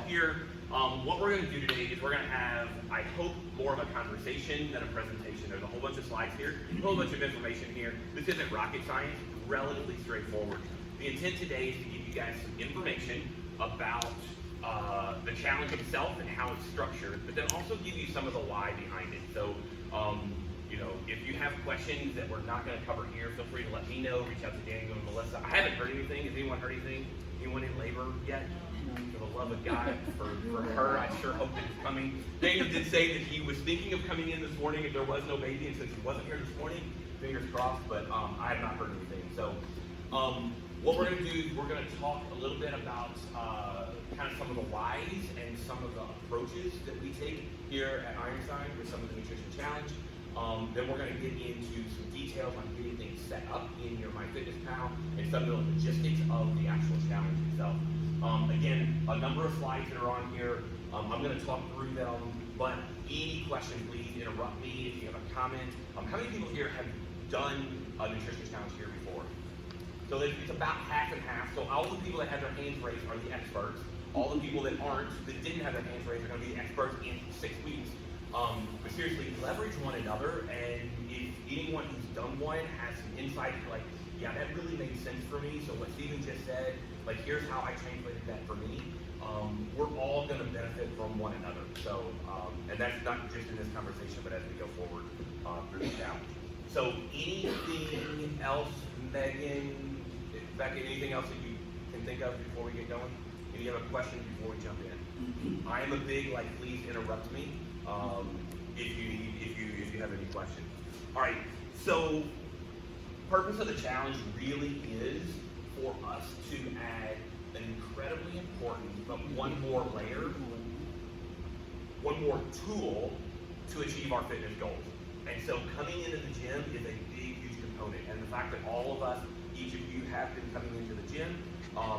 here. What we're going to do today is we're going to have, I hope, more of a conversation than a presentation. There's a whole bunch of slides here, a whole bunch of information here. This isn't rocket science, relatively straightforward. The intent today is to give you guys some information about the challenge itself and how it's structured, but then also give you some of the why behind it. So, if you have questions that we're not going to cover here, feel free to let me know. Reach out to Daniel and Melissa. I haven't heard anything. Has anyone heard anything? Anyone in labor yet? For the love of God, for her, I sure hope that it's coming. Daniel did say that he was thinking of coming in this morning if there was no baby, and since he wasn't here this morning, fingers crossed, but I have not heard anything. So what we're going to do is we're going to talk a little bit about kind of some of the whys and some of the approaches that we take here at Ironside with some of the nutrition challenge. Then we're going to get into some details on getting things set up in your MyFitnessPal and some of the logistics of the actual challenge itself. Again, a number of slides that are on here. I'm going to talk through them, but any question, please interrupt me if you have a comment. How many people here have done a nutrition challenge here before? So it's about half and half. So all the people that have their hands raised are the experts. All the people that aren't, that didn't have their hands raised, are going to be the experts in 6 weeks. But seriously, leverage one another, and if anyone who's done one has some insight, like, yeah, that really made sense for me, so what Steven just said, like, here's how I translated that for me, we're all going to benefit from one another. So, and that's not just in this conversation, but as we go forward through the challenge. So anything else, Megan, Becky, anything else that you can think of before we get going? Any other questions before we jump in? I am a big, like, please interrupt me if you have any questions. All right, so purpose of the challenge really is for us to add an incredibly important, but one more layer, one more tool to achieve our fitness goals. And so coming into the gym is a big, huge component. And the fact that all of us, each of you have been coming into the gym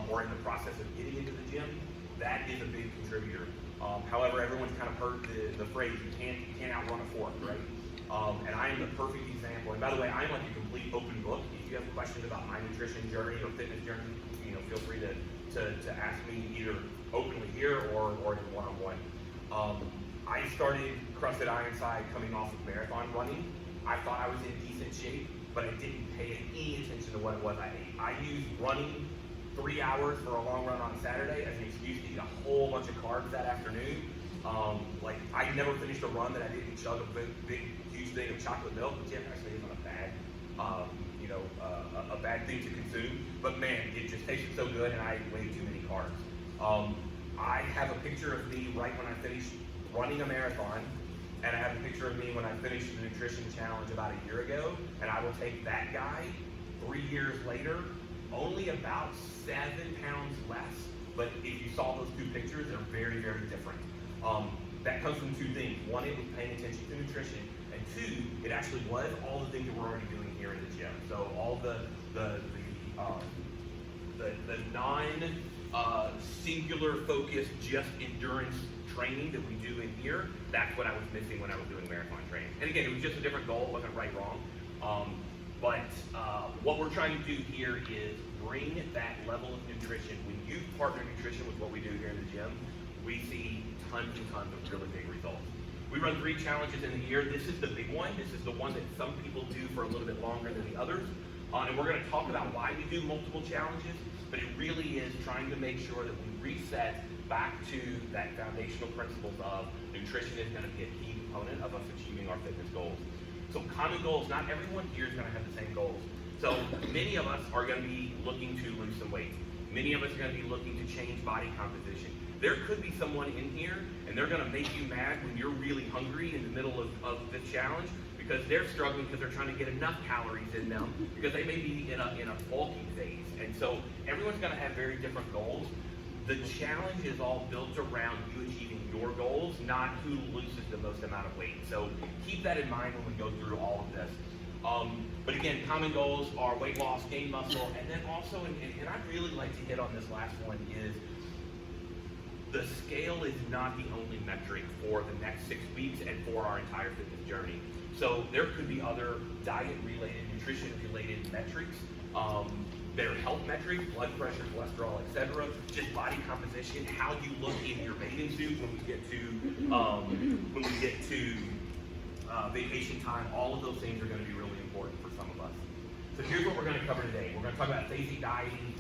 or in the process of getting into the gym, that is a big contributor. However, everyone's kind of heard the phrase, you can't outrun a fork, right? And I am the perfect example. And by the way, I'm like a complete open book. If you have questions about my nutrition journey or fitness journey, feel free to ask me either openly here or in one-on-one. I started CrossFit Ironside coming off of marathon running. I thought I was in decent shape, but I didn't pay any attention to what it was I ate. I used running 3 hours for a long run on Saturday as an excuse to eat a whole bunch of carbs that afternoon. Like, I never finished a run that I didn't chug a big huge thing of chocolate milk, which actually isn't a bad, a bad thing to consume. But man, it just tasted so good, and I ate way too many carbs. I have a picture of me right when I finished running a marathon, and I have a picture of me when I finished the nutrition challenge about a year ago, and I will take that guy 3 years later, only about 7 pounds less, but if you saw those two pictures, they're very, very different. That comes from 2 things. One, it was paying attention to nutrition, and 2, it actually was all the things that we're already doing here in the gym. So all the non-singular focused, just endurance training that we do in here, that's what I was missing when I was doing marathon training. And again, it was just a different goal, it wasn't right, wrong. But what we're trying to do here is bring that level of nutrition. When you partner nutrition with what we do here in the gym, we see tons and tons of really big results. We run 3 challenges in the year. This is the big one. This is the one that some people do for a little bit longer than the others. And we're going to talk about why we do multiple challenges, but it really is trying to make sure that we reset back to that foundational principles of nutrition is going to be a key component of us achieving our fitness goals. So common goals, not everyone here is going to have the same goals. So many of us are going to be looking to lose some weight. Many of us are going to be looking to change body composition. There could be someone in here, and they're going to make you mad when you're really hungry in the middle of this challenge because they're struggling because they're trying to get enough calories in them because they may be in a bulking phase. And so everyone's going to have very different goals. The challenge is all built around you achieving your goals, not who loses the most amount of weight. So keep that in mind when we go through all of this. But again, common goals are weight loss, gain muscle, and then also, and I'd really like to hit on this last one, is the scale is not the only metric for the next 6 weeks and for our entire fitness journey. So there could be other diet-related, nutrition-related metrics. There are health metrics, blood pressure, cholesterol, etc. Just body composition, how you look in your bathing suit when we get to vacation time. All of those things are going to be really important for some of us. So here's what we're going to cover today. We're going to talk about phasic dieting,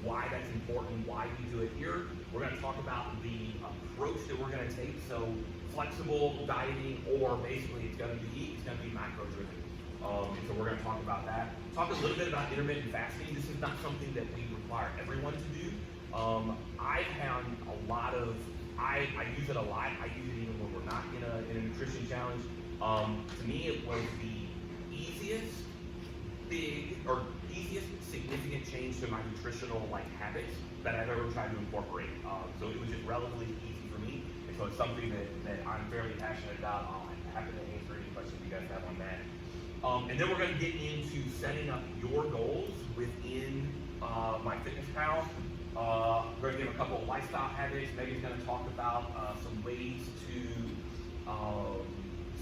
why that's important, why we do it here. We're going to talk about the approach that we're going to take. So flexible dieting, or basically it's going to be macro driven. And so we're going to talk about that. Talk a little bit about intermittent fasting. This is not something that we require everyone to do. I found a lot of, I use it a lot. I use it even when we're not in a nutrition challenge. To me, it was the easiest significant change to my nutritional habits that I've ever tried to incorporate. So it was just relatively easy for me. And so it's something that I'm fairly passionate about. I'm happy to answer any questions you guys have on that. And then we're going to get into setting up your goals within MyFitnessPal. We're going to give a couple of lifestyle habits. Megan's going to talk about some ways to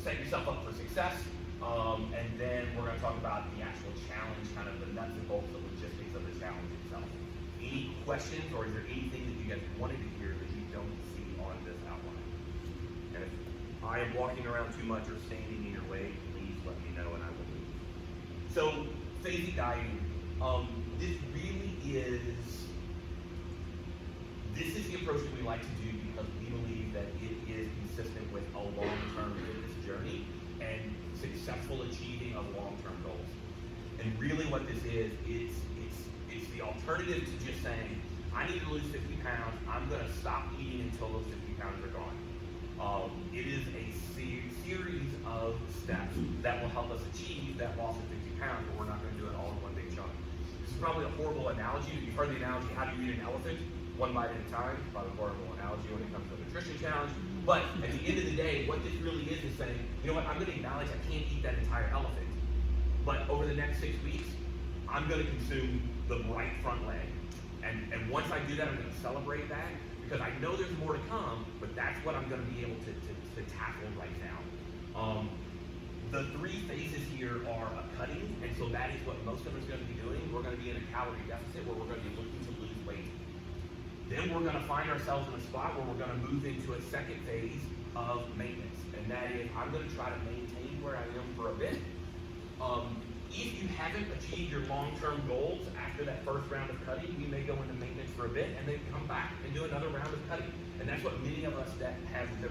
set yourself up for success. And then we're going to talk about the actual challenge, kind of the nuts and bolts, the logistics of the challenge itself. Any questions, or is there anything that you guys wanted to hear that you don't see on this outline? And if I am walking around too much or standing in your way, please let me know and I will move. So, phasic dieting. This is the approach that we like to do because we believe that it is consistent with a long-term fitness journey and successful achieving of long-term goals. And really what this is, it's the alternative to just saying, I need to lose 50 pounds, I'm going to stop eating until those 50 pounds are gone. It is a series of steps that will help us achieve that loss of 50 pounds, but we're not going to do it all in one big chunk. This is probably a horrible analogy. You've heard the analogy, how do you eat an elephant? One bite at a time. Probably a horrible analogy when it comes to a nutrition challenge. But at the end of the day, what this really is saying, you know what, I'm going to acknowledge I can't eat that entire elephant. But over the next 6 weeks, I'm going to consume the right front leg. And once I do that, I'm going to celebrate that because I know there's more to come, but that's what I'm going to be able to tackle right now. The three phases here are a cutting, and so that is what most of us are going to be doing. We're going to be in a calorie deficit where we're going to be looking to lose weight. Then we're going to find ourselves in a spot where we're going to move into a second phase of maintenance, and that is I'm going to try to maintain where I am for a bit. If you haven't achieved your long-term goals after that first round of cutting, you may go into maintenance for a bit and then come back and do another round of cutting. And that's what many of us that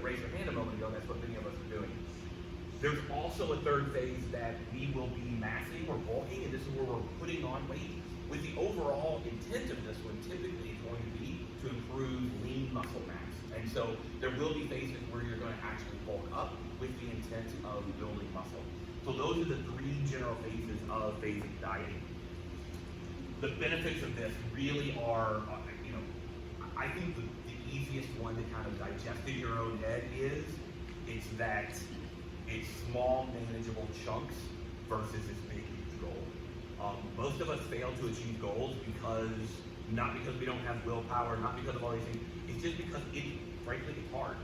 raised their hand a moment ago, that's what many of us are doing. There's also a third phase that we will be massing or bulking, and this is where we're putting on weight with the overall intent of this one typically is going to be to improve lean muscle mass. And so there will be phases where you're going to actually bulk up with the intent of building muscle. So those are the three general phases of phasic dieting. The benefits of this really are, I think the easiest one to kind of digest in your own head is it's that it's small, manageable chunks versus this big, huge goal. Most of us fail to achieve goals not because we don't have willpower, not because of all these things, it's just because frankly, it's hard.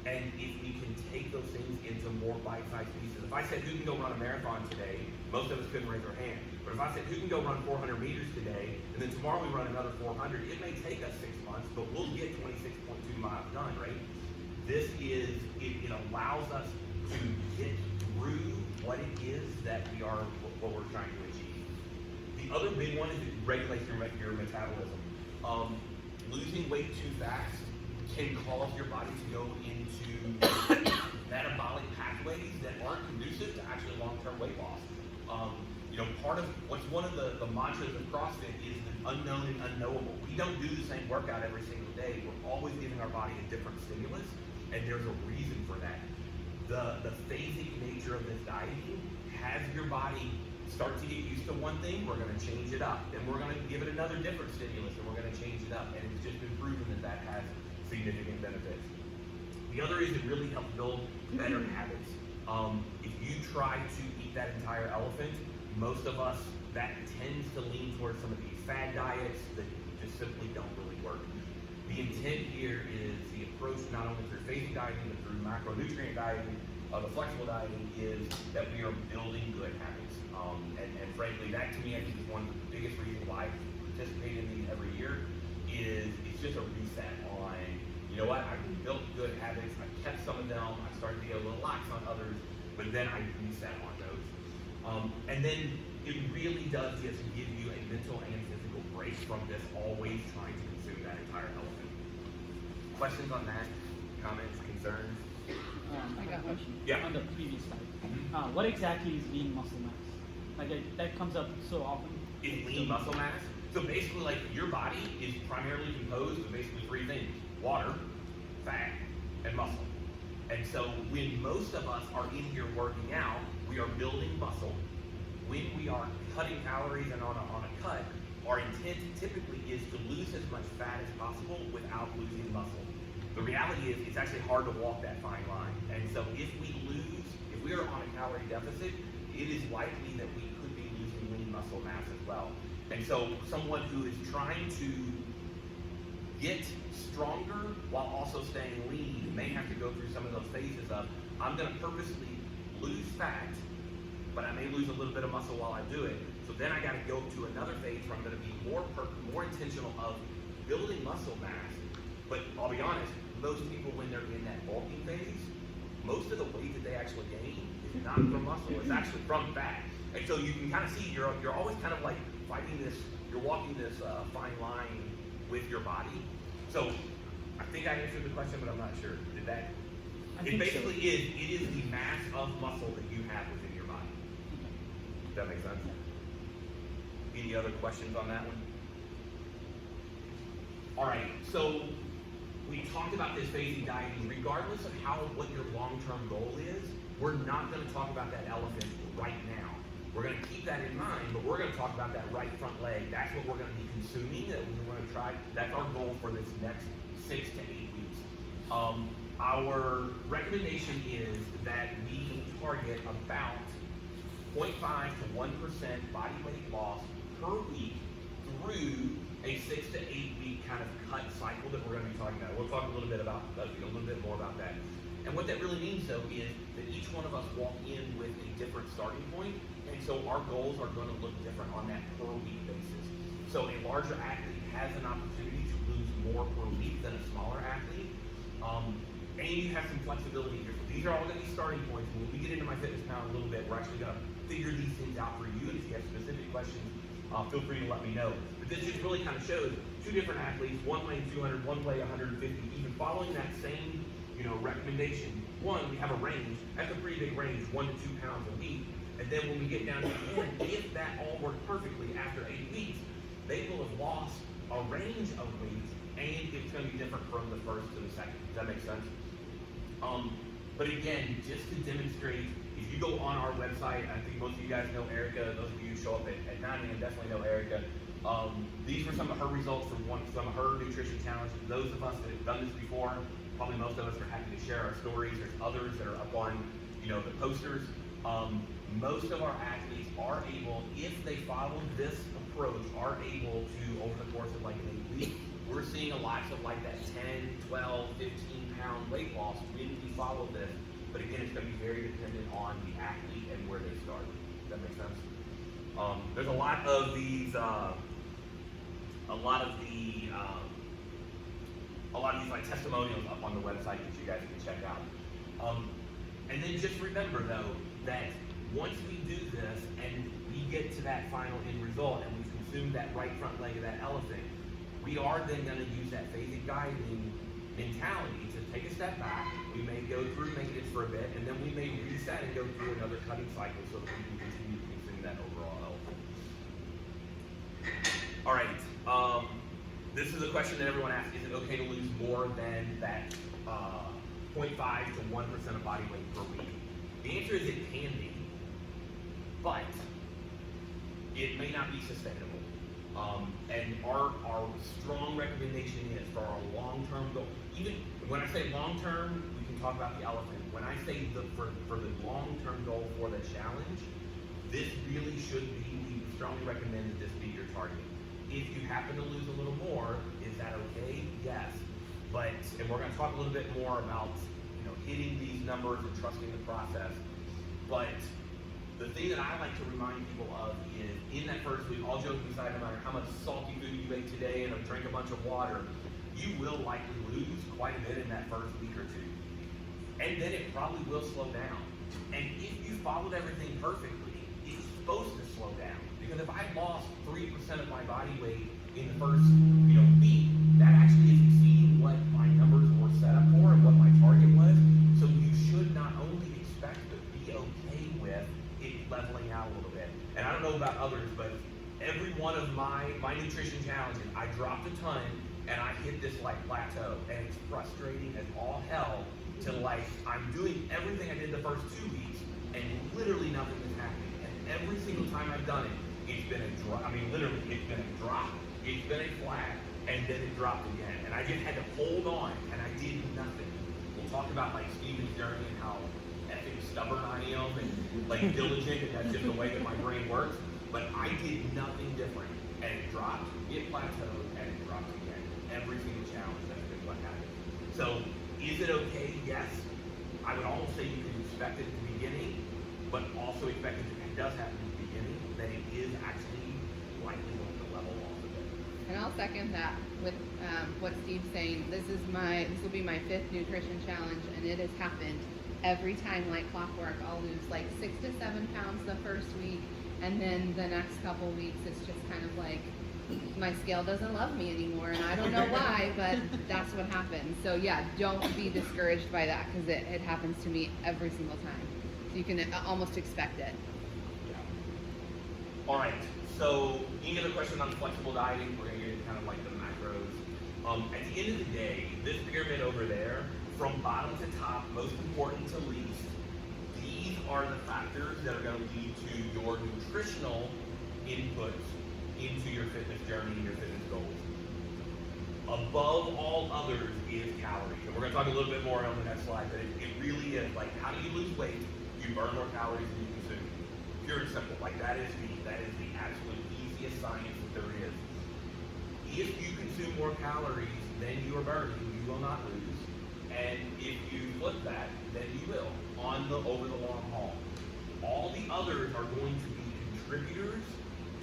And if we can take those things into more bite-sized pieces. If I said, who can go run a marathon today, most of us couldn't raise our hand. But if I said, who can go run 400 meters today, and then tomorrow we run another 400, it may take us 6 months, but we'll get 26.2 miles done, right? It allows us to get through what it is that what we're trying to achieve. The other big one is it regulates your metabolism. Losing weight too fast can cause your body to go into metabolic pathways that aren't conducive to actually long-term weight loss. One of the mantras of CrossFit is the unknown and unknowable. We don't do the same workout every single day. We're always giving our body a different stimulus, and there's a reason for that. The phasic nature of this dieting has your body start to get used to one thing, we're going to change it up. Then we're going to give it another different stimulus, and we're going to change it up. And it's just been proven that has significant benefits. The other is it really helps build better habits. If you try to eat that entire elephant, most of us, that tends to lean towards some of these fad diets that just simply don't really work. The intent here is the approach not only through phasic dieting, but through macronutrient dieting, the flexible dieting is that we are building good habits. And frankly, that to me, I think is one of the biggest reasons why I participate in these every year is it's just a reset on you know what, I built good habits, I kept some of them, I started to get a little lax on others, but then I reset on those. And then it really does just give you a mental and physical break from this always trying to consume that entire elephant. Questions on that? Comments, concerns? I got a question. Yeah. On the previous slide. What exactly is lean muscle mass? Like that comes up so often. Is lean muscle mass? So basically, like, your body is primarily composed of basically three things: water, fat, and muscle. And so when most of us are in here working out, we are building muscle. When we are cutting calories and on a cut, our intent typically is to lose as much fat as possible without losing muscle. The reality is it's actually hard to walk that fine line. And so if we are on a calorie deficit, it is likely that we could be losing lean muscle mass as well. And so someone who is trying to get stronger while also staying lean may have to go through some of those phases of, I'm going to purposely lose fat, but I may lose a little bit of muscle while I do it. So then I got to go to another phase where I'm going to be more intentional of building muscle mass. But I'll be honest, most people, when they're in that bulking phase, most of the weight that they actually gain is not from muscle, it's actually from fat. And so you can kind of see, you're always kind of like fighting this, you're walking this fine line with your body. So I think I answered the question, but I'm not sure. Did that? It basically is the mass of muscle that you have within your body. Does that make sense? Any other questions on that one? All right, so we talked about this phasing dieting. Regardless of what your long-term goal is, we're not going to talk about that elephant right now. We're going to keep that in mind, but we're going to talk about that right front leg. That's what we're going to be consuming, that we're going to try. That's our goal for this next 6 to 8 weeks. Our recommendation is that we target about 0.5 to 1% body weight loss per week through a 6 to 8 week kind of cut cycle that we're going to be talking about. We'll talk a little bit more about that. And what that really means, though, is that each one of us walk in with a different starting point, and so our goals are going to look different on that per week basis. So a larger athlete has an opportunity to lose more per week than a smaller athlete, and you have some flexibility here. So these are all going to be starting points. When we get into MyFitnessPal in a little bit, we're actually going to figure these things out for you, and if you have specific questions, feel free to let me know. But this just really kind of shows two different athletes, one weighing 200, one weighing 150, even following that same recommendation. One, we have a range. That's a pretty big range, 1 to 2 pounds a week. And then when we get down to the end, if that all worked perfectly after 8 weeks, they will have lost a range of weight, and it's going to be different from the first to the second. Does that make sense? But again, just to demonstrate, if you go on our website, I think most of you guys know Erica. Those of you who show up at 9 a.m. definitely know Erica. These were some of her results from some of her nutrition challenges. Those of us that have done this before, probably most of us are happy to share our stories. There's others that are up on, the posters. Most of our athletes are able, if they follow this approach, are able to, over the course of like an 8 week, we're seeing a lot of like that 10, 12, 15 pound weight loss when we follow this. But again, it's going to be very dependent on the athlete and where they start. Does that make sense? There's a lot of these like testimonials up on the website that you guys can check out. And then just remember though that once we do this and we get to that final end result and we've consumed that right front leg of that elephant, we are then going to use that phasic dieting mentality to take a step back. We may go through maintenance for a bit, and then we may reset and go through another cutting cycle so that we can continue to consume that overall elephant. All right. This is a question that everyone asks: is it okay to lose more than that 0.5 to 1% of body weight per week? The answer is it can be, but it may not be sustainable. And our strong recommendation is for our long-term goal. Even when I say long-term, we can talk about the elephant. When I say for the long-term goal for the challenge, this really should be, we strongly recommend that this be your target. If you happen to lose a little more, is that okay? Yes. But, and we're going to talk a little bit more about, hitting these numbers and trusting the process. But the thing that I like to remind people of is, in that first week, all joking aside, no matter how much salty food you ate today and drank a bunch of water, you will likely lose quite a bit in that first week or two. And then it probably will slow down. And if you followed everything perfectly, it's supposed to slow down. Because if I lost 3% of my body weight in the first, week, that actually is exceeding what my numbers were set up for and what my target was. So you should not only expect but be okay with it leveling out a little bit. And I don't know about others, but every one of my nutrition challenges, I dropped a ton and I hit this like plateau, and it's frustrating as all hell to like, I'm doing everything I did the first 2 weeks and literally nothing is happening. And every single time I've done it, it's been a drop. I mean, literally, it's been a drop. It's been a flat, and then it dropped again. And I just had to hold on, and I did nothing. We'll talk about like Stephen's journey and how effing stubborn I am and like diligent, and that's just the way that my brain works. But I did nothing different, and it dropped, it plateaued, and it dropped again. Every single challenge, that's been what happened. So, is it okay? Yes. I would almost say you can expect it at the beginning, but also expect it if it does happen at the beginning, that it is actually likely going to level off a bit. And I'll second that with what Steve's saying. This will be my 5th nutrition challenge, and it has happened every time like clockwork. I'll lose like 6 to 7 pounds the first week, and then the next couple weeks it's just kind of like my scale doesn't love me anymore, and I don't know why, but that's what happens. So yeah, don't be discouraged by that, because it happens to me every single time. So you can almost expect it. All right, so any other questions on flexible dieting? We're gonna get into kind of like the macros. At the end of the day, this pyramid over there, from bottom to top, most important to least, these are the factors that are gonna lead to your nutritional inputs into your fitness journey and your fitness goals. Above all others is calories. And we're gonna talk a little bit more on the next slide, but it really is like, how do you lose weight? You burn more calories than you consume. Pure and simple. Like that is the absolute easiest science that there is. If you consume more calories than you are burning, you will not lose. And if you flip that, then you will over the long haul. All the others are going to be contributors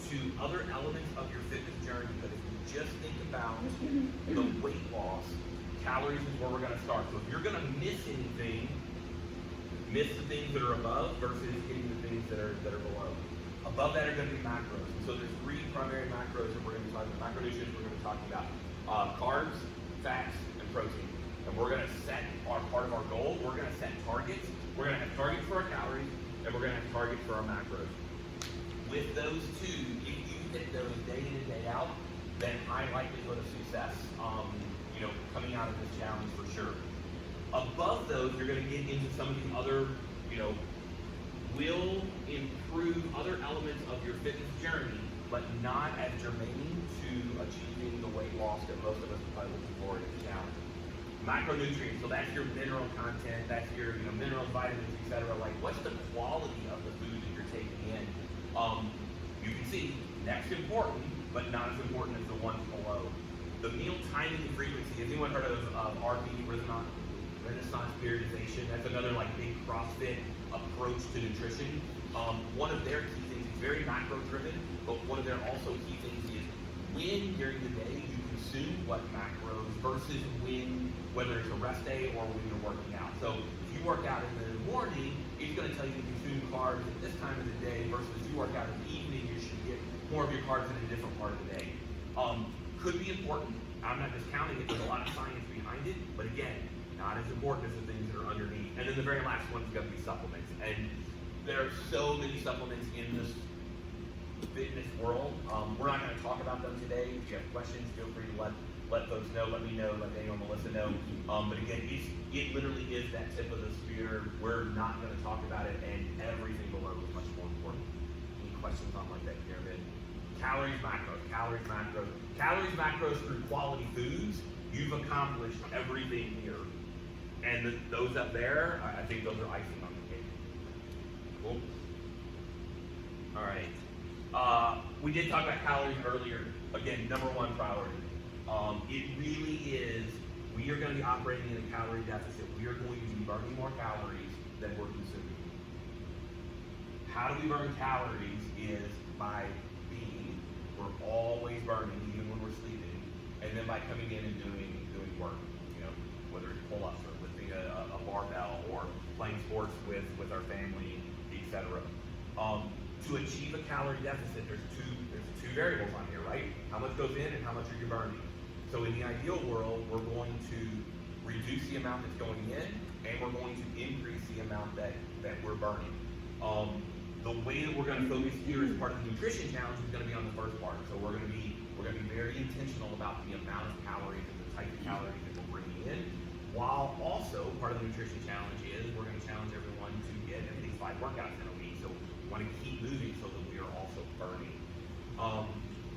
to other elements of your fitness journey. But if you just think about the weight loss, calories is where we're going to start. So if you're going to miss anything, miss the things that are above versus hitting the things that are below. Above that are going to be macros. And so there's 3 primary macros that we're going to be talking about. Macronutrients we're going to be talking about. Carbs, fats, and protein. And we're going to set part of our goal. We're going to set targets. We're going to have targets for our calories, and we're going to have targets for our macros. With those 2, if you hit those day in and day out, then high likelihood of success, coming out of this challenge for sure. Above those, you're going to get into some of the other, will improve other elements of your fitness journey, but not as germane to achieving the weight loss that most of us are probably looking for in this challenge. Macronutrients, so that's your mineral content, that's your minerals, vitamins, etc. Like, what's the quality of the food that you're taking in? You can see next important, but not as important as the ones below. The meal timing and frequency. Has anyone heard of RP, Renaissance Periodization? That's another like big CrossFit approach to nutrition. One of their key things is very macro driven, but one of their also key things is when during the day you consume what macros versus whether it's a rest day or when you're working out. So if you work out in the morning, it's going to tell you to consume carbs at this time of the day versus if you work out in the evening, you should get more of your carbs in a different part of the day. Could be important. I'm not discounting it. There's a lot of science behind it, but again, not as important as the things that are underneath. And then the very last one is going to be supplements. And there are so many supplements in this fitness world. We're not going to talk about them today. If you have questions, feel free to let folks know, let me know, let Daniel and Melissa know. But again, it literally is that tip of the spear. We're not going to talk about it, and everything below is much more important. Any questions on like that pyramid? Calories, macros, calories, macros. Calories, macros through quality foods, you've accomplished everything here. And those up there, I think those are icing on the cake. Cool. All right. We did talk about calories earlier. Again, number 1 priority. It really is, we are going to be operating in a calorie deficit. We are going to be burning more calories than we're consuming. How do we burn calories is by we're always burning, even when we're sleeping, and then by coming in and doing work, you know, whether it's pull-ups or lifting a barbell or playing sports with our family, etc. To achieve a calorie deficit, there's two variables on here, right? How much goes in and how much are you burning? So in the ideal world, we're going to reduce the amount that's going in, and we're going to increase the amount that we're burning. The way that we're going to focus here as part of the nutrition challenge is going to be on the first part. So we're going to be very intentional about the amount of calories and the type of calories that we're bringing in, while also part of the nutrition challenge is we're going to challenge everyone to get at least 5 workouts in a week. So we want to keep moving so that we are also burning.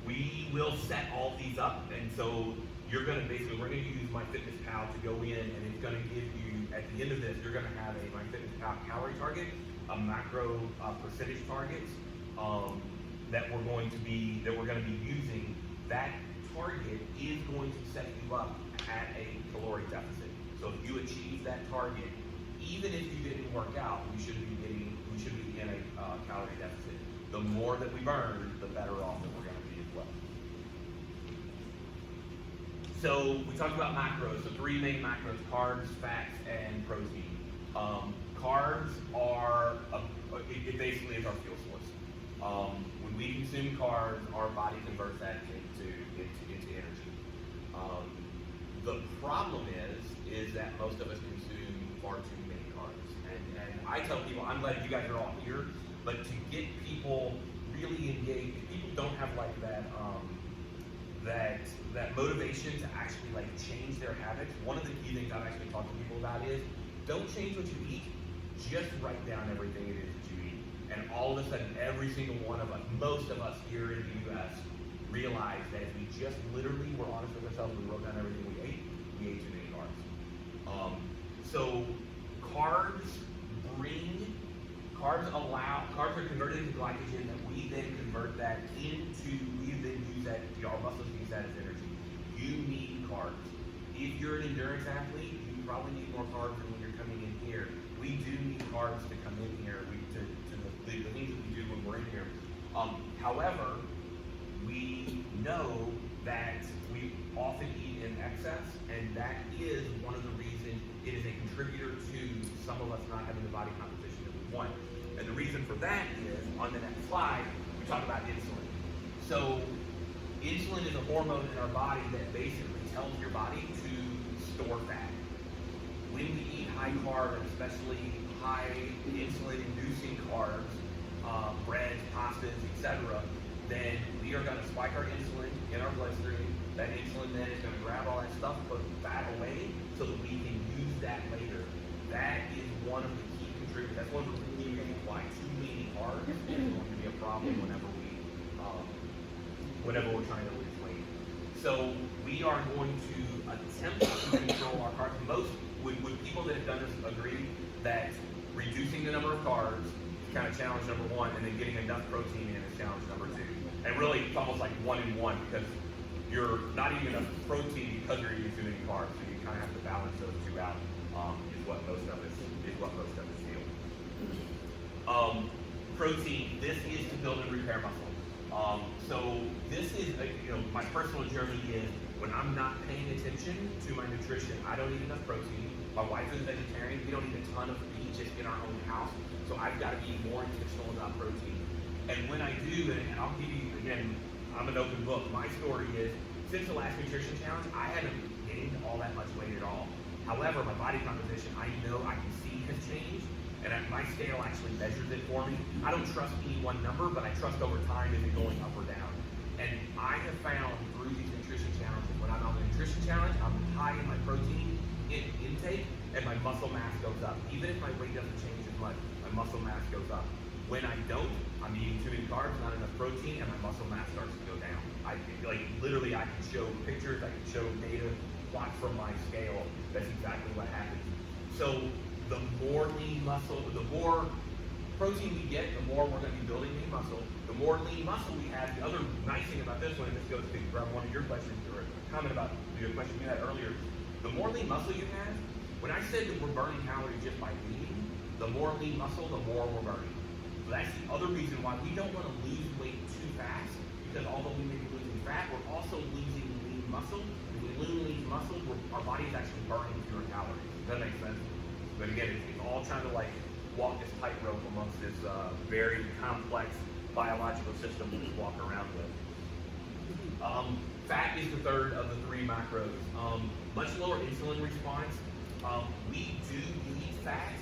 We will set all these up, and so you're going to we're going to use MyFitnessPal to go in, and it's going to give you, at the end of this, you're going to have a MyFitnessPal calorie target, a macro percentage target that we're going to be using. That target is going to set you up at a caloric deficit. So if you achieve that target, even if you didn't work out, we should be in a calorie deficit. The more that we burn, the better off that we're going to be as well. So we talked about macros. So 3 main macros: carbs, fats, and protein. Carbs are it basically is our fuel source. When we consume carbs, our body converts that into energy. The problem is that most of us consume far too many carbs. And I tell people, I'm glad you guys are all here, but to get people really engaged, if people don't have like that motivation to actually like change their habits, one of the key things I've actually talked to people about is don't change what you eat, just write down everything it is that you eat. And all of a sudden, every single one of us, most of us here in the U.S., realize that if we just literally were honest with ourselves, we wrote down everything we ate too many carbs. So carbs are converted into glycogen that we then convert that into, we then use that, our muscles use that as energy. You need carbs. If you're an endurance athlete, you probably need more carbs than when you're coming in here. We do need carbs to come in here, to the things that we do when we're in here. However, we know that we often eat in excess, and that is one of the reasons it is a contributor to some of us not having the body composition that we want. And the reason for that is, on the next slide, we talk about insulin. So insulin is a hormone in our body that basically tells your body to store fat. When we eat high carb, and especially high insulin-inducing carbs, breads, pastas, etc., then we are going to spike our insulin in our bloodstream. That insulin then is going to grab all that stuff, put fat away, so that we can use that later. That is one of the key contributors. That's one of the key reasons why too many carbs is going to be a problem whenever we're trying to lose weight. So we are going to attempt to control our carbs. Would people that have done this agree that reducing the number of carbs is kind of challenge number 1, and then getting enough protein in is challenge number 2? And really, it's almost like 1 in 1, because you're not eating enough protein because you're eating too many carbs. So you kind of have to balance those 2 out. Is what most of us feel. Protein. This is to build and repair muscle. So this is, my personal journey is when I'm not paying attention to my nutrition. I don't eat enough protein. My wife is a vegetarian. We don't eat a ton of meat just in our own house. So I've got to be more intentional about protein. And when I do, and I'll give you, again, I'm an open book. My story is, since the last nutrition challenge, I haven't gained all that much weight at all. However, my body composition, I can see has changed, and my scale actually measures it for me. I don't trust any one number, but I trust over time is it going up or down. And I have found through these nutrition challenges, when I'm on the nutrition challenge, I'm high in my protein intake, and my muscle mass goes up. Even if my weight doesn't change as much, my muscle mass goes up. When I don't, I'm eating too many carbs, not enough protein, and my muscle mass starts to go down. Literally, I can show pictures, I can show data, watch from my scale. That's exactly what happens. So the more lean muscle, the more protein we get, the more we're going to be building lean muscle. The more lean muscle we have, the other nice thing about this one, and this goes to grab one of your questions or a comment about your question you had earlier, the more lean muscle you have, when I said that we're burning calories just by eating, the more lean muscle, the more we're burning. So that's the other reason why we don't want to lose weight too fast, because although we may be losing fat, we're also losing lean muscle. If we lean, lean muscle, our body is actually burning fewer calories. Does that make sense? But again, it's all trying to like walk this tightrope amongst this very complex biological system that we walk around with. Fat is the third of the three macros. Much lower insulin response. We do need fat.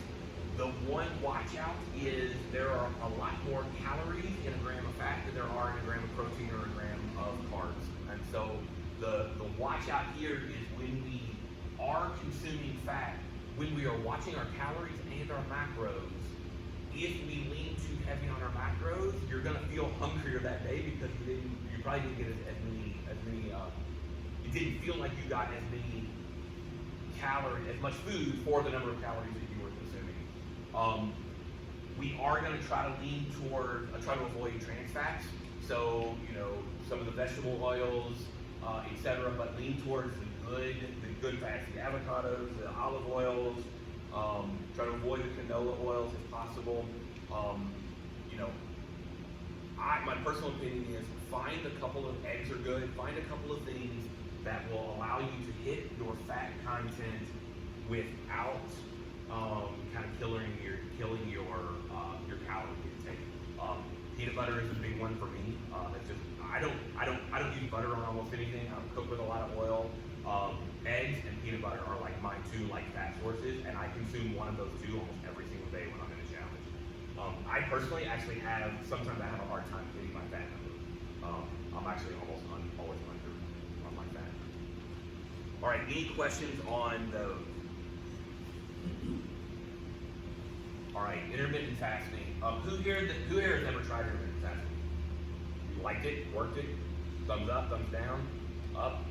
The one watch out is there are a lot more calories in a gram of fat than there are in a gram of protein or a gram of carbs. And so the watch out here is when we are consuming fat, when we are watching our calories and our macros, if we lean too heavy on our macros, you're gonna feel hungrier that day because you probably didn't get as many, it didn't feel like you got as many calories, as much food for the number of calories that you were consuming. We are gonna try to lean toward, try to avoid trans fats. So, some of the vegetable oils, etc., but lean towards the good fats, the avocados, the olive oils. Try to avoid the canola oils if possible. My personal opinion is find a couple of eggs are good. Find a couple of things that will allow you to hit your fat content without kind of killing your calorie intake. Peanut butter is a big one for me. It's just I don't use butter on almost anything. I don't cook with a lot of oil. Eggs and peanut butter are like my two fat sources, and I consume one of those two almost every single day when I'm in a challenge. I personally actually sometimes I have a hard time hitting my fat number. I'm actually always under on my fat. All right, any questions on those? All right, intermittent fasting. Who here has ever tried intermittent fasting? You liked it, worked it? Thumbs up, thumbs down, up.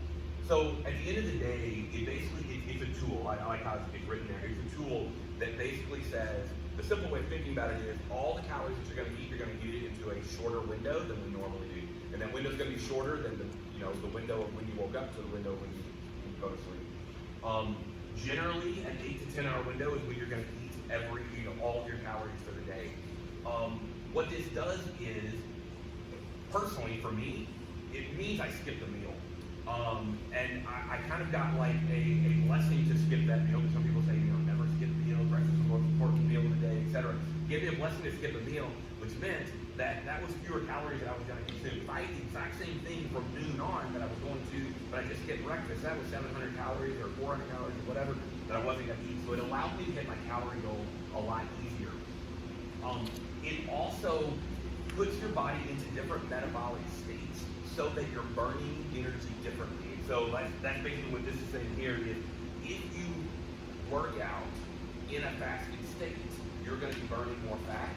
So at the end of the day, it's a tool. I like how it's written there. It's a tool that basically says, the simple way of thinking about it is all the calories that you're going to eat it into a shorter window than we normally do. And that window's going to be shorter than the window of when you woke up to the window when you go to sleep. Generally, an 8 to 10 hour window is when you're going to eat all of your calories for the day. What this does is, personally for me, it means I skip the meal. And I kind of got like a blessing to skip that meal, because some people say, never skip the meal, breakfast is the most important meal of the day, etc. Give me a blessing to skip a meal, which meant that was fewer calories that I was going to consume. If I ate the exact same thing from noon on that I was going to, but I just skipped breakfast, that was 700 calories or 400 calories or whatever that I wasn't going to eat. So it allowed me to hit my calorie goal a lot easier. It also puts your body into different metabolic states so that you're burning energy differently. So that's basically what this is saying here is, if you work out in a fasted state, you're going to be burning more fat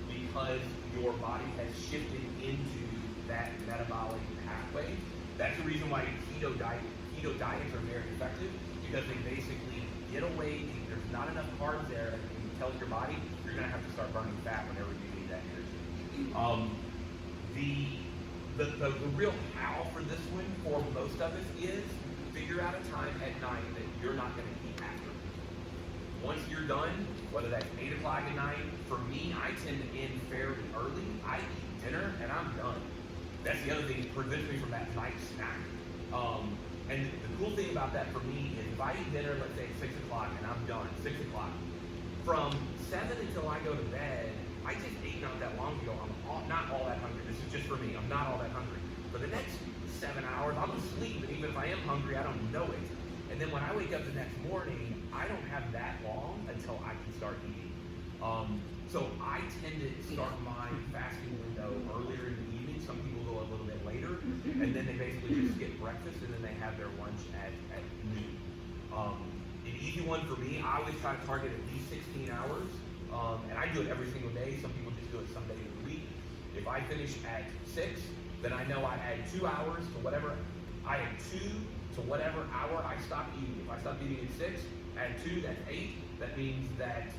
because your body has shifted into that metabolic pathway. That's the reason why keto diets are very effective, because they basically get away, there's not enough carbs there, and it tells your body you're going to have to start burning fat whenever you need that energy. The real how for this one for most of us is figure out a time at night that you're not going to eat after. Once you're done, whether that's 8 o'clock at night, for me, I tend to end fairly early. I eat dinner and I'm done. That's the other thing that prevents me from that night snack. And the cool thing about that for me is if I eat dinner, let's say at 6 o'clock and I'm done, 6 o'clock, from 7 until I go to bed, I just ate not that long ago. I'm not all that hungry. This is just for me. I'm not all that hungry. For the next 7 hours, I'm asleep, and even if I am hungry, I don't know it. And then when I wake up the next morning, I don't have that long until I can start eating. So I tend to start my fasting window earlier in the evening. Some people go a little bit later, and then they basically just skip breakfast, and then they have their lunch at noon. An easy one for me, I always try to target at least 16 hours. And I do it every single day. Some people just do it some days of the week. If I finish at 6, then I know I add 2 hours to whatever. I add 2 to whatever hour I stop eating. If I stop eating at 6, add 2, that's 8. That means that,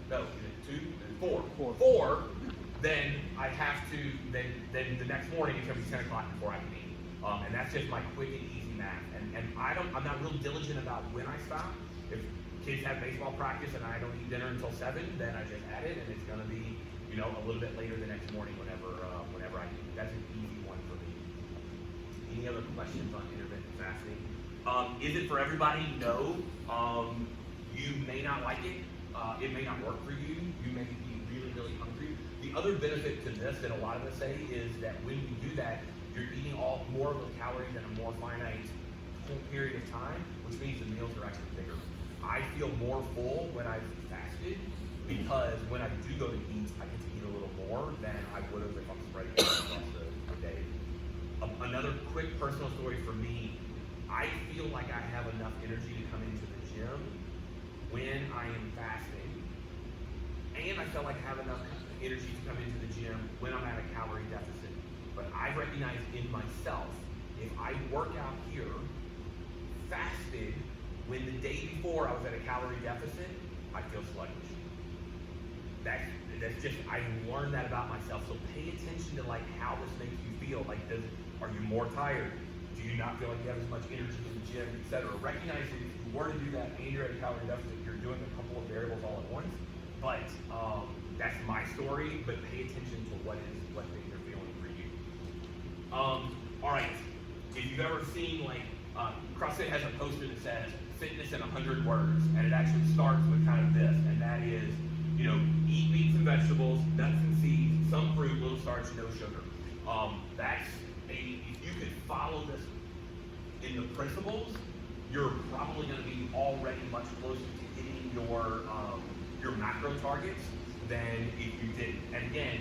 no, 2, 4. 4, then I have to, then the next morning it's going to be 10 o'clock before I can eat. And that's just my quick and easy math. And I'm not real diligent about when I stop. If kids have baseball practice and I don't eat dinner until 7, then I just add it, and it's going to be, a little bit later the next morning whenever I eat. That's an easy one for me. any other questions on intermittent fasting? Is it for everybody? No. You may not like it. It may not work for you. You may be really, really hungry. The other benefit to this that a lot of us say is that when you do that, you're eating more of the calories in a more finite whole period of time, which means the meals are actually bigger. I feel more full when I've fasted because when I do go to eat, I get to eat a little more than I would have if I'm spreading it across the day. Another quick personal story for me, I feel like I have enough energy to come into the gym when I am fasting, and I feel like I have enough energy to come into the gym when I'm at a calorie deficit. But I recognize in myself, if I work out here, fasted, when the day before I was at a calorie deficit, I feel sluggish. That's just, I've learned that about myself. So pay attention to like how this makes you feel. Like, are you more tired? Do you not feel like you have as much energy in the gym, etc.? Recognize that if you were to do that and you're at a calorie deficit, you're doing a couple of variables all at once. But that's my story. But pay attention to what things are feeling for you. All right. If you've ever seen like CrossFit has a poster that says "Fitness in 100 words," and it actually starts with kind of this, and that is, eat meats and vegetables, nuts and seeds, some fruit, little starch, no sugar. If you could follow this in the principles, you're probably going to be already much closer to hitting your macro targets than if you didn't. And again,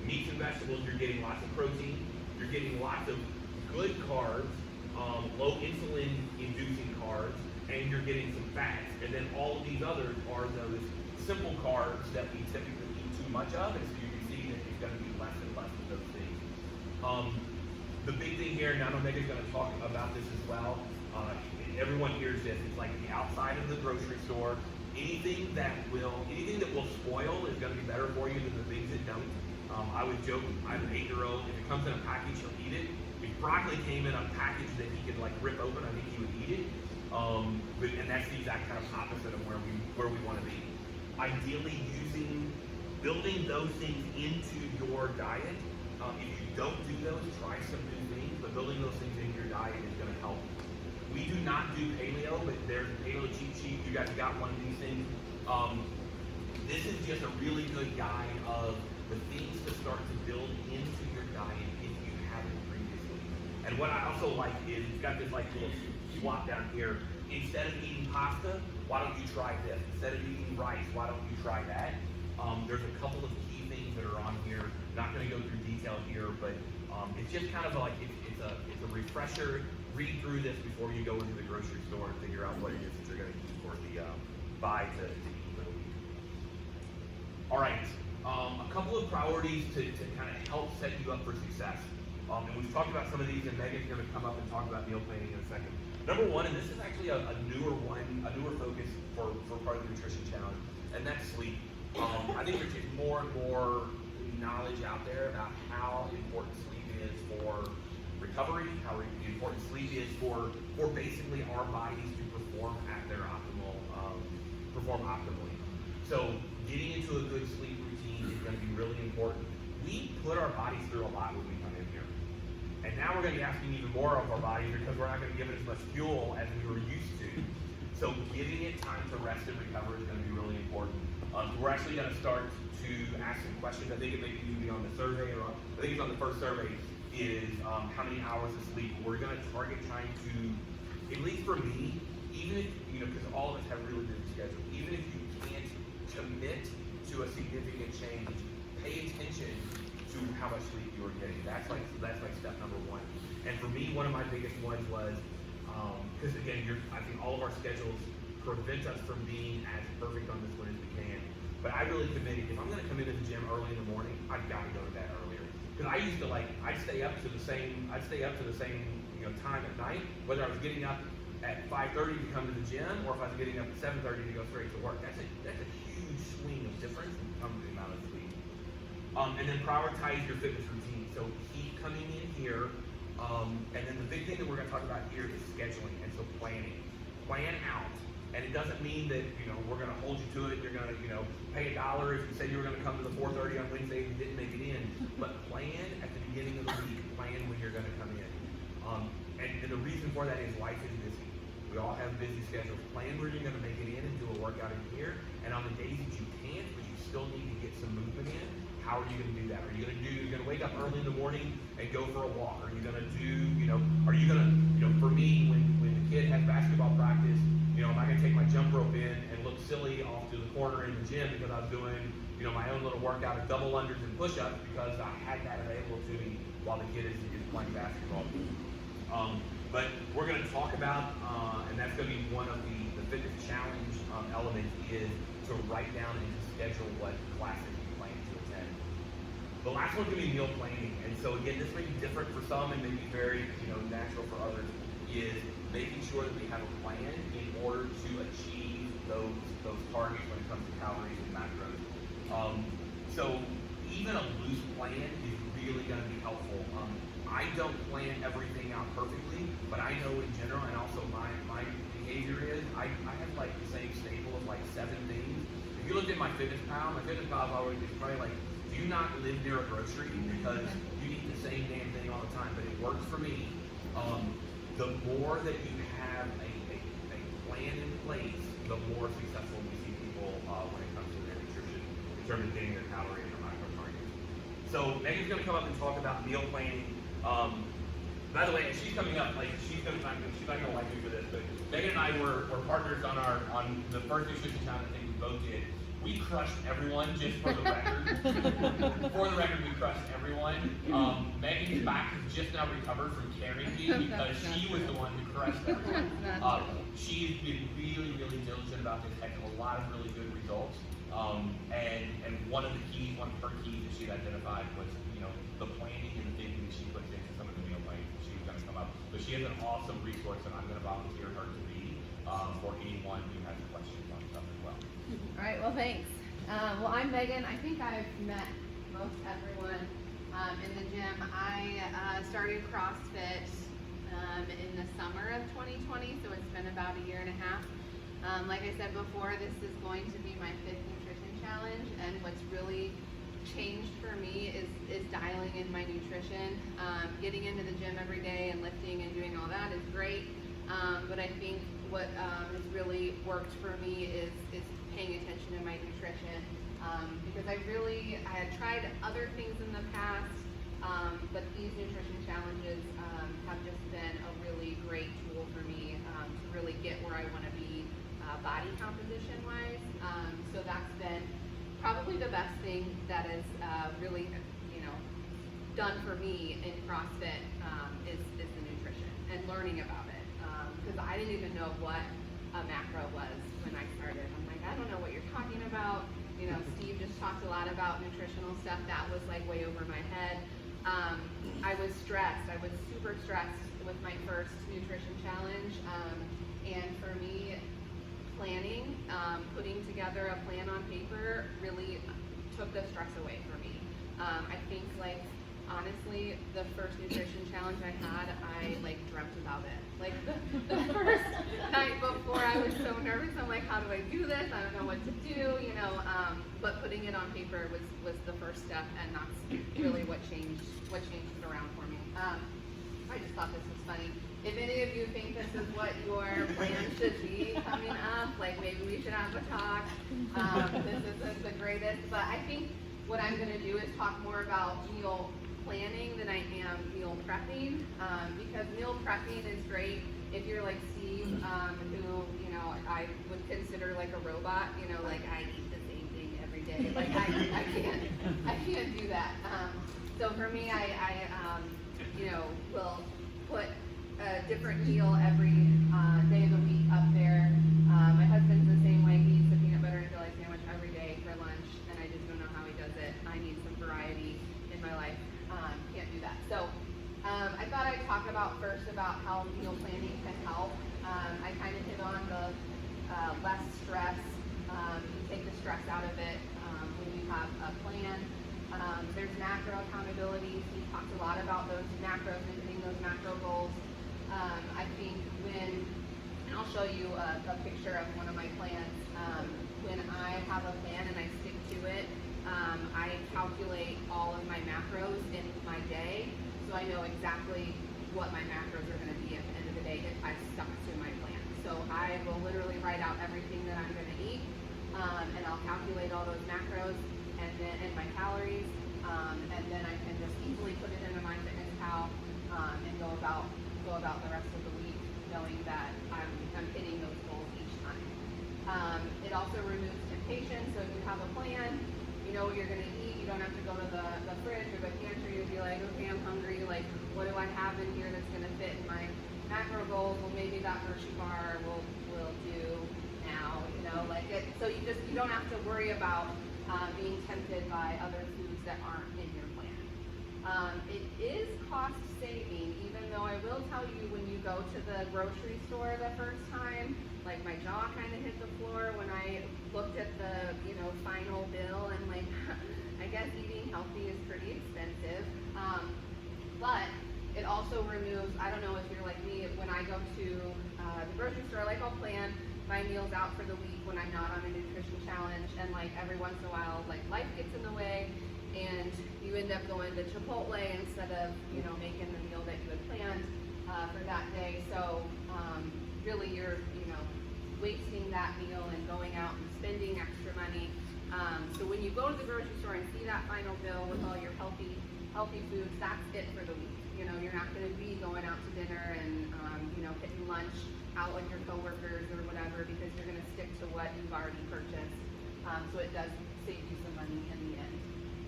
meats and vegetables, you're getting lots of protein, you're getting lots of good carbs, low insulin inducing carbs, and you're getting some fats. And then all of these others are those simple carbs that we typically eat too much of, and so you can see that it's going to be less and less of those things. The big thing here, and I know Megan's going to talk about this as well, everyone hears this, it's like the outside of the grocery store, anything that will spoil is going to be better for you than the things that don't. I would joke, I have an 8-year-old, if it comes in a package, he'll eat it. If broccoli came in a package that he could like rip open, I think he would eat it. And that's the exact kind of opposite of where we want to be. Ideally building those things into your diet. If you don't do those, try some new things, but building those things into your diet is going to help. We do not do paleo, but there's a paleo cheat sheet. You guys got one of these things. This is just a really good guide of the things to start to build into your diet if you haven't previously. And what I also like is it's got this like little swap down here. Instead of eating pasta, why don't you try this? Instead of eating rice, why don't you try that? There's a couple of key things that are on here. Not going to go through detail here, but it's just kind of like it's a refresher. Read through this before you go into the grocery store and figure out what it is that you're going to eat for the buy to eat for the week. All right, a couple of priorities to kind of help set you up for success. And we've talked about some of these, and Megan's going to come up and talk about meal planning in a second. Number one, and this is actually a newer focus for part of the nutrition challenge, and that's sleep. I think there's just more and more knowledge out there about how important sleep is for recovery, how important sleep is for basically our bodies to perform at their optimally. So getting into a good sleep routine is going to be really important. We put our bodies through a lot when we come in here. And now we're going to be asking even more of our bodies because we're not going to give it as much fuel as we were used to. So giving it time to rest and recover is going to be really important. We're actually going to start to ask some questions. I think it may be on the survey, or I think it's on the first survey, is how many hours of sleep. We're going to target trying to, at least for me, even if, because all of us have really busy schedules, even if you can't commit to a significant change, pay attention to how much sleep you are getting. That's like step number one. And for me, one of my biggest ones was, because again, I think all of our schedules prevent us from being as perfect on this one as we can. But I really committed, if I'm going to come into the gym early in the morning, I've got to go to bed earlier. Because I used to I'd stay up to the same time at night, whether I was getting up at 5:30 to come to the gym, or if I was getting up at 7:30 to go straight to work. That's a huge swing of difference when it comes to the amount of sleep. And then prioritize your fitness routine. So keep coming in here. And then the big thing that we're going to talk about here is scheduling, and so planning. Plan out. And it doesn't mean that, we're going to hold you to it. You're going to, pay $1 if you said you were going to come to the 4:30 on Wednesday and you didn't make it in. But plan at the beginning of the week. Plan when you're going to come in. And the reason for that is life is busy. We all have busy schedules. Plan where you're going to make it in and do a workout in here. And on the days that you can't, but you still need to get some movement in, how are you going to do that? You're going to wake up early in the morning and go for a walk? Are you going to do, are you going to, for me, when the kid has basketball practice, am I going to take my jump rope in and look silly off to the corner in the gym because I was doing, my own little workout of double unders and push-ups because I had that available to me while the kid is playing basketball. But we're going to talk about, and that's going to be one of the fitness challenge elements, is to write down and to schedule what classes you plan to attend. The last one's going to be meal planning, and so again, this may be different for some and may be very natural for others, is making sure that we have a plan in order to achieve those targets when it comes to calories and macros. So even a loose plan is really going to be helpful. I don't plan everything out perfectly, but I know in general, and also my behavior is, I have like the same staple of like 7 things. If you looked at my FitnessPal is always probably like, do not live near a grocery because you eat the same damn thing all the time, but it works for me. The more that you have a plan in place, the more successful we see people when it comes to their nutrition, in terms of getting their calorie and their macro targets. So Megan's going to come up and talk about meal planning. By the way, she's coming up, she's not going to like me for this, but Megan and I were partners on the first nutrition challenge I think we both did. We crushed everyone, just for the record. For the record, we crushed everyone. Megan's back has just now recovered from carrying me because she was the one who crushed everyone. She's been really, really diligent about this, had a lot of really good results. And one of her keys that she identified was, the planning and the thinking that she puts into some of the meal plans that she's going to come up. But she has an awesome resource that I'm going to volunteer her to be for anyone who has questions on stuff as well. All right, well, thanks. Well, I'm Megan. I think I've met most everyone in the gym. I started CrossFit in the summer of 2020, so it's been about a year and a half. Like I said before, this is going to be my 5th nutrition challenge, and what's really changed for me is dialing in my nutrition. Getting into the gym every day and lifting and doing all that is great, but I think what has really worked for me is paying attention to my nutrition, because I had tried other things in the past, but these nutrition challenges have just been a really great tool for me to really get where I want to be body composition wise. So that's been probably the best thing that has really done for me in CrossFit is the nutrition and learning about it, because I didn't even know what a macro was when I started. I'm like, I don't know what you're talking about. Steve just talked a lot about nutritional stuff. That was like way over my head. I was stressed. I was super stressed with my first nutrition challenge. And for me, planning, putting together a plan on paper really took the stress away for me. I think honestly, the first nutrition challenge I had, I dreamt about it. The first night before, I was so nervous. I'm like, how do I do this? I don't know what to do, but putting it on paper was the first step, and that's really what changed it around for me. I just thought this was funny. If any of you think this is what your plan should be coming up, maybe we should have a talk. This isn't the greatest, but I think what I'm going to do is talk more about meal planning than I am meal prepping, because meal prepping is great if you're like Steve, who I would consider like a robot. I eat the same thing every day. I can't do that. So for me, I will put a different meal every day of the week up there. My husband's the same way. He eats a peanut butter and jelly sandwich every day for lunch, and I just don't know how he does it. I need some variety in my life. Can't do that. So I thought I'd talk first about how meal planning can help. I kind of hit on the less stress. You take the stress out of it when you have a plan. There's macro accountability. We talked a lot about those macros and hitting those macro goals. I think and I'll show you a picture of one of my plans. When I have a plan and I stick to it, I calculate all of my macros in my day, so I know exactly what my macros are gonna be at the end of the day if I stuck to my plan. So I will literally write out everything that I'm gonna eat, and I'll calculate all those macros and my calories, and then I can just easily put it into MyFitnessPal, and go about the rest of the week knowing that I'm hitting those goals each time. It also removes temptation. So if you have a plan, you know what you're gonna eat. You don't have to go to the fridge or the pantry and be like, okay, I'm hungry. Like, what do I have in here that's gonna fit in my macro goals? Well, maybe that Hershey bar will do now. You know, like it. So you don't have to worry about being tempted by other foods that aren't in your plan. It is cost saving, even though I will tell you when you go to the grocery store the first time, like my jaw kind of hit the floor when I looked at the, final bill, and like, I guess eating healthy is pretty expensive. But it also removes, I don't know if you're like me, when I go to the grocery store, like I'll plan my meals out for the week when I'm not on a nutrition challenge, and like every once in a while, like life gets in the way, and you end up going to Chipotle instead of, making the meal that you had planned for that day. So really you're, wasting that meal and going out and spending extra money. So when you go to the grocery store and see that final bill with all your healthy foods, that's it for the week. You're not going to be going out to dinner and, hitting lunch out with your coworkers or whatever, because you're going to stick to what you've already purchased. So it does save you some money in the end.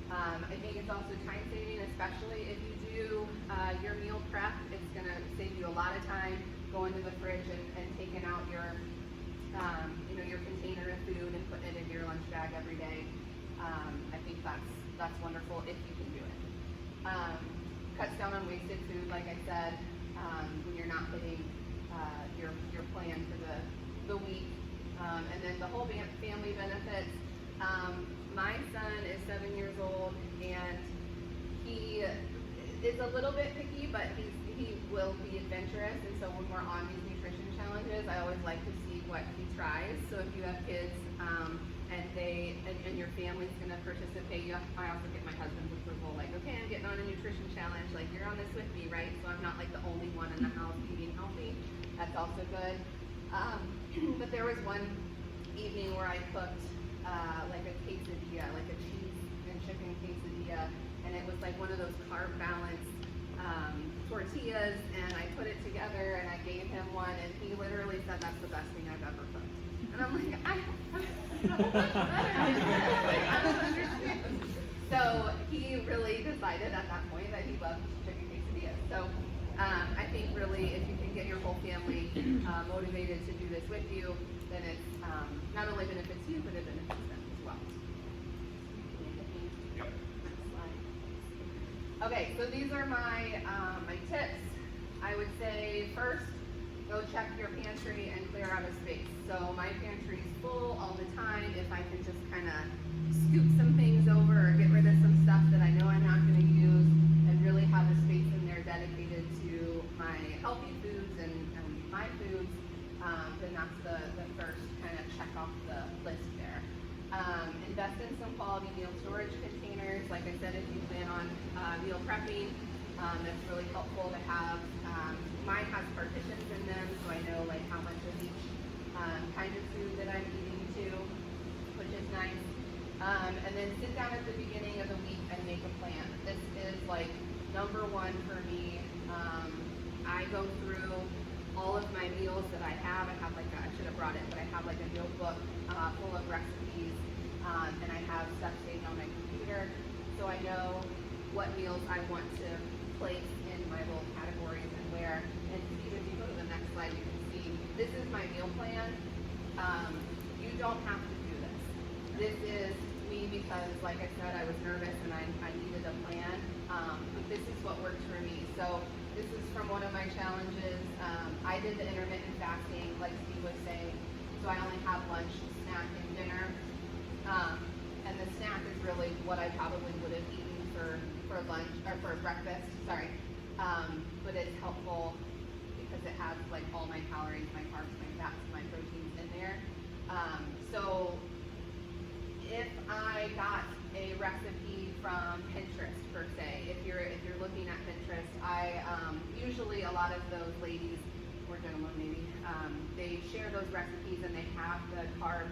I think it's also time saving, especially if you do your meal prep. It's going to save you a lot of time going to the fridge and taking out your container of food and putting it in your lunch bag every day. I think that's wonderful if you can do it. Cuts down on wasted food, like I said, when you're not hitting your plan for the week. And then the whole family benefits. My son is 7 years old, and he is a little bit picky, but he will be adventurous. And so when we're on these nutrition challenges, I always like to see what he tries. So if you have kids and your family's going to participate, I also get my husband's approval. Like, okay, I'm getting on a nutrition challenge. Like, you're on this with me, right? So I'm not like the only one in the house eating healthy. That's also good. But there was one evening where I cooked like a quesadilla, like a cheese and chicken quesadilla, and it was like one of those carb balance tortillas, and I put it together and I gave him one, and he literally said, that's the best thing I've ever cooked. And I'm like, I don't understand. So he really decided at that point that he loved chicken quesadillas. So I think really if you can get your whole family motivated to do this with you, then it's not only benefits you, but it benefits them as well. Yep. Next slide. Okay, so these are my my tips. I would say first, go check your pantry and clear out a space. So my pantry is full all the time. If I can just kind of scoop some things over or get rid of some stuff that I know I'm not going to use, and really have a space in there dedicated to my healthy foods and my foods, then that's the first kind of check off the list there. Invest in some quality meal storage containers. Like I said, if you plan on meal prepping, that's really helpful to have. Mine has partitions in them, so I know like how much of each kind of food that I'm eating too, which is nice. And then sit down at the beginning of the week and make a plan. This is like number one for me. I go through all of my meals that I have. I should have brought it, but I have like a notebook full of recipes, and I have stuff saved on my computer, so I know what meals I want to place in my little categories and where. And Steve, if you go to the next slide, you can see this is my meal plan. You don't have to do this. This is me because, like I said, I was nervous and I needed a plan. But this is what works for me. So this is from one of my challenges. I did the intermittent fasting, like Steve was saying. So I only have lunch, snack, and dinner. And the snack is really what I probably would have eaten for lunch or for breakfast. Sorry. But it's helpful because it has like all my calories, my carbs, my fats, my proteins in there. So if I got a recipe from Pinterest per se, if you're looking at Pinterest, I usually usually a lot of those ladies or gentlemen maybe, they share those recipes and they have the carb,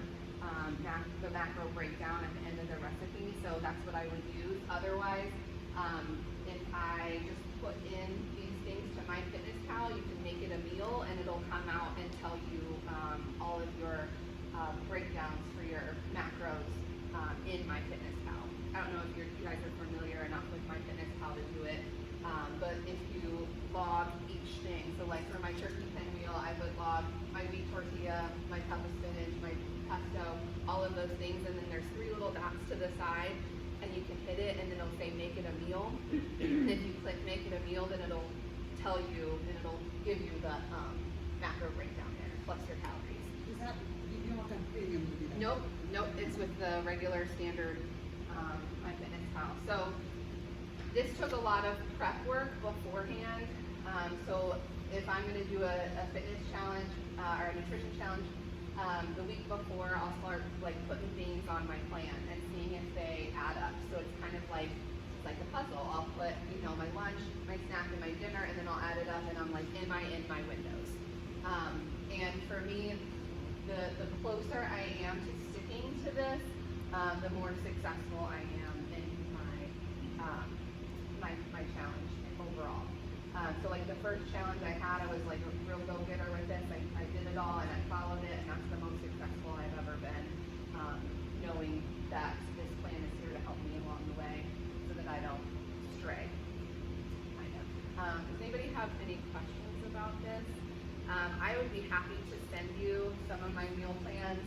the macro breakdown at the end of the recipe. So that's what I would use. Otherwise, if I just put in these things to MyFitnessPal, you can make it a meal and it'll come out and tell you all of your breakdowns for your macros in MyFitnessPal. I don't know if you guys are familiar enough with MyFitnessPal to do it, but if you log each thing, so like for my turkey pinwheel, I would log my wheat tortilla, my cup of spinach, my pesto, all of those things, and then there's 3 little dots to the side, and you can hit it, and then it'll say make it a meal. And if you click make it a meal, then it'll tell you, and it'll give you the macro breakdown there, plus your calories. Is that, you don't want that premium to be that? Nope, it's with the regular standard MyFitnessPal. So this took a lot of prep work beforehand. So if I'm going to do a fitness challenge or a nutrition challenge, the week before I'll start like putting things on my plan and seeing if they add up. So it's kind of like a puzzle. I'll put my lunch, my snack, and my dinner, and then I'll add it up, and I'm like, am I in my windows? And for me, the closer I am to sticking to this, the more successful I am in my challenge overall. So like the first challenge I had, I was like a real go-getter with this. I did it all and I followed it, and that's the most successful I've ever been, knowing that this plan is here to help me along the way so that I don't stray. Does anybody have any questions about this? I would be happy to send you some of my meal plans.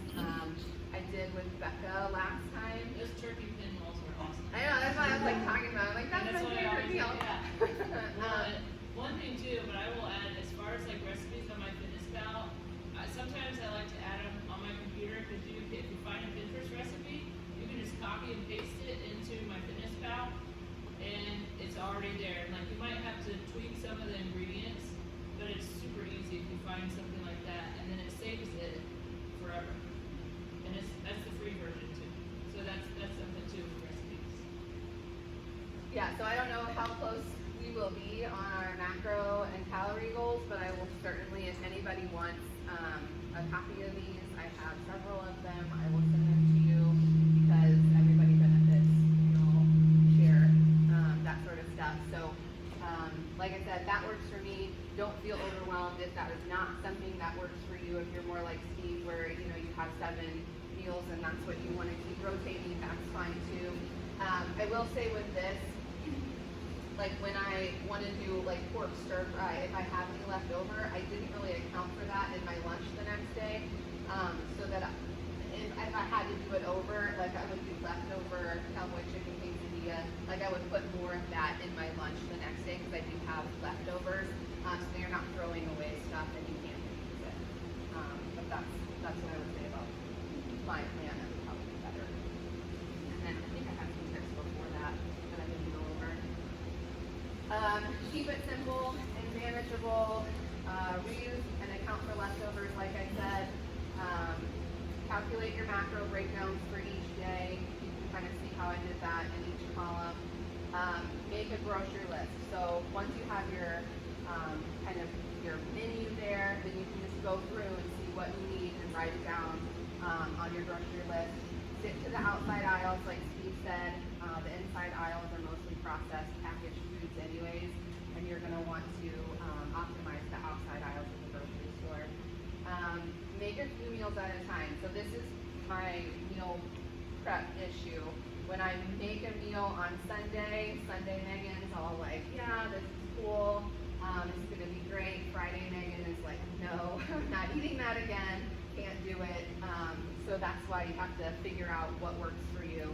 I did with Becca last time. Those turkey pinballs were awesome. I know, that's why I was like talking about it. I'm like, that's my what I favorite always meal. do, yeah. Well, one thing too, but I will add, as far as like recipes on MyFitnessPal, sometimes I like to add them on my computer, because if you find a Pinterest recipe, you can just copy and paste it into MyFitnessPal, and it's already there. And like you might have to tweak some of the ingredients, but it's super easy if you find something like that, and then it saves it forever. And that's the free version too. So that's something too with recipes. Yeah, so I don't know how close we will be on our macro and calorie goals, but I will certainly, if anybody wants a copy of these, I have several of them. I will send them to you because everybody benefits, share that sort of stuff. So, like I said, that works for me. Don't feel overwhelmed if that is not something that works for you. If you're more like Steve, where you have 7 meals and that's what you want to keep rotating, that's fine too. I will say with this, like when I want to do like pork stir fry, if I have any left over, I didn't really account for that in my lunch the next day. So that if I had to do it over, like I would do leftover cowboy chicken quesadilla, like I would put more of that in my lunch the next day because I do have leftovers. So you're not throwing away stuff and you can't use it. But that's what I would say about my plan. That would probably be better. And then I think I had some tips before that I didn't go over. Keep it simple and manageable. Reuse and account for leftovers, like I said. Calculate your macro breakdowns for each day. You can kind of see how I did that in each column. Make a grocery list. So once you have your kind of your menu there, then you can just go through and see what you need and write it down on your grocery list. Stick to the outside aisles, like Steve said. The inside aisles are mostly processed packaged foods anyways, and you're going to want to optimize the outside aisles of the grocery store. Make a few meals at a time. So this is my meal prep issue. When I make a meal on Sunday Megan's all like, yeah, this is cool. It's going to be great. Friday, Megan is like, no, I'm not eating that again. Can't do it. So that's why you have to figure out what works for you.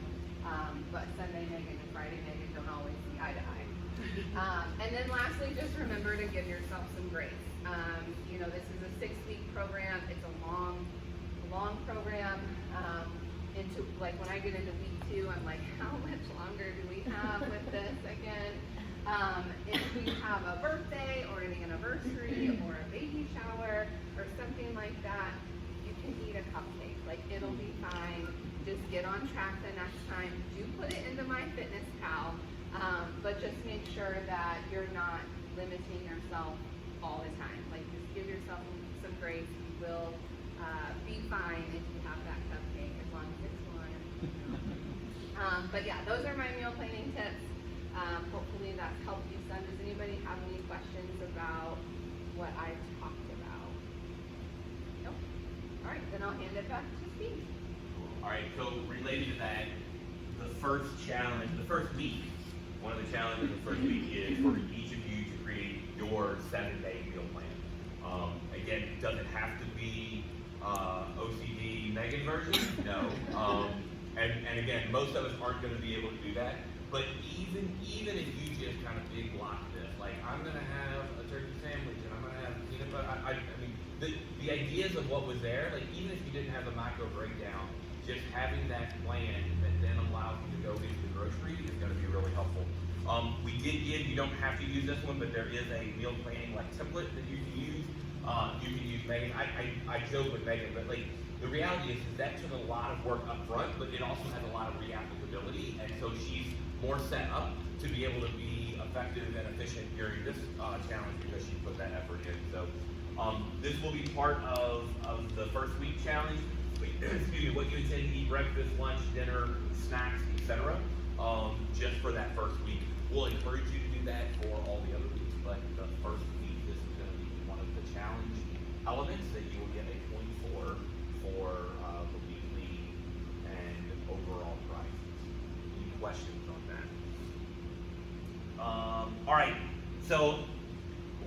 But Sunday, Megan and Friday, Megan don't always see eye to eye. And then lastly, just remember to give yourself some grace. This is a 6-week program. It's a long program. Like when I get into week 2, I'm like, how much longer do we have with this again? If you have a birthday or an anniversary or a baby shower or something like that, you can eat a cupcake. Like it'll be fine. Just get on track the next time. Do put it into MyFitnessPal, but just make sure that you're not limiting yourself all the time. Like, just give yourself some grace. You will be fine if you have that cupcake, as long as it's one. But yeah, those are my meal planning tips. Hopefully that's helped you some. Does anybody have any questions about what I've talked about? Nope. All right, then I'll hand it back to Steve. All right, so related to that, the first challenge, the first week, one of the challenges of the first week is for each of you to create your 7-day meal plan. Again, it doesn't have to be OCD Megan version, no. And again, most of us aren't going to be able to do that. But even if you just kind of big block this, like I'm going to have a turkey sandwich and I'm going to have peanut butter. I mean, the ideas of what was there, like even if you didn't have the macro breakdown, just having that plan that then allows you to go into the grocery is going to be really helpful. We did give, you don't have to use this one, but there is a meal planning like template that you can use. You can use Megan. I joke with Megan, but like the reality is that took a lot of work up front, but it also has a lot of reapplicability, and so she's more set up to be able to be effective and efficient during this challenge because she put that effort in. So this will be part of the first week challenge. Excuse me, what you intend to eat, breakfast, lunch, dinner, snacks, etc. Just for that first week. We'll encourage you to do that for all the other weeks, but the first week, this is going to be one of the challenge elements that you will get a point for the weekly and overall prizes. Any questions on that? All right, so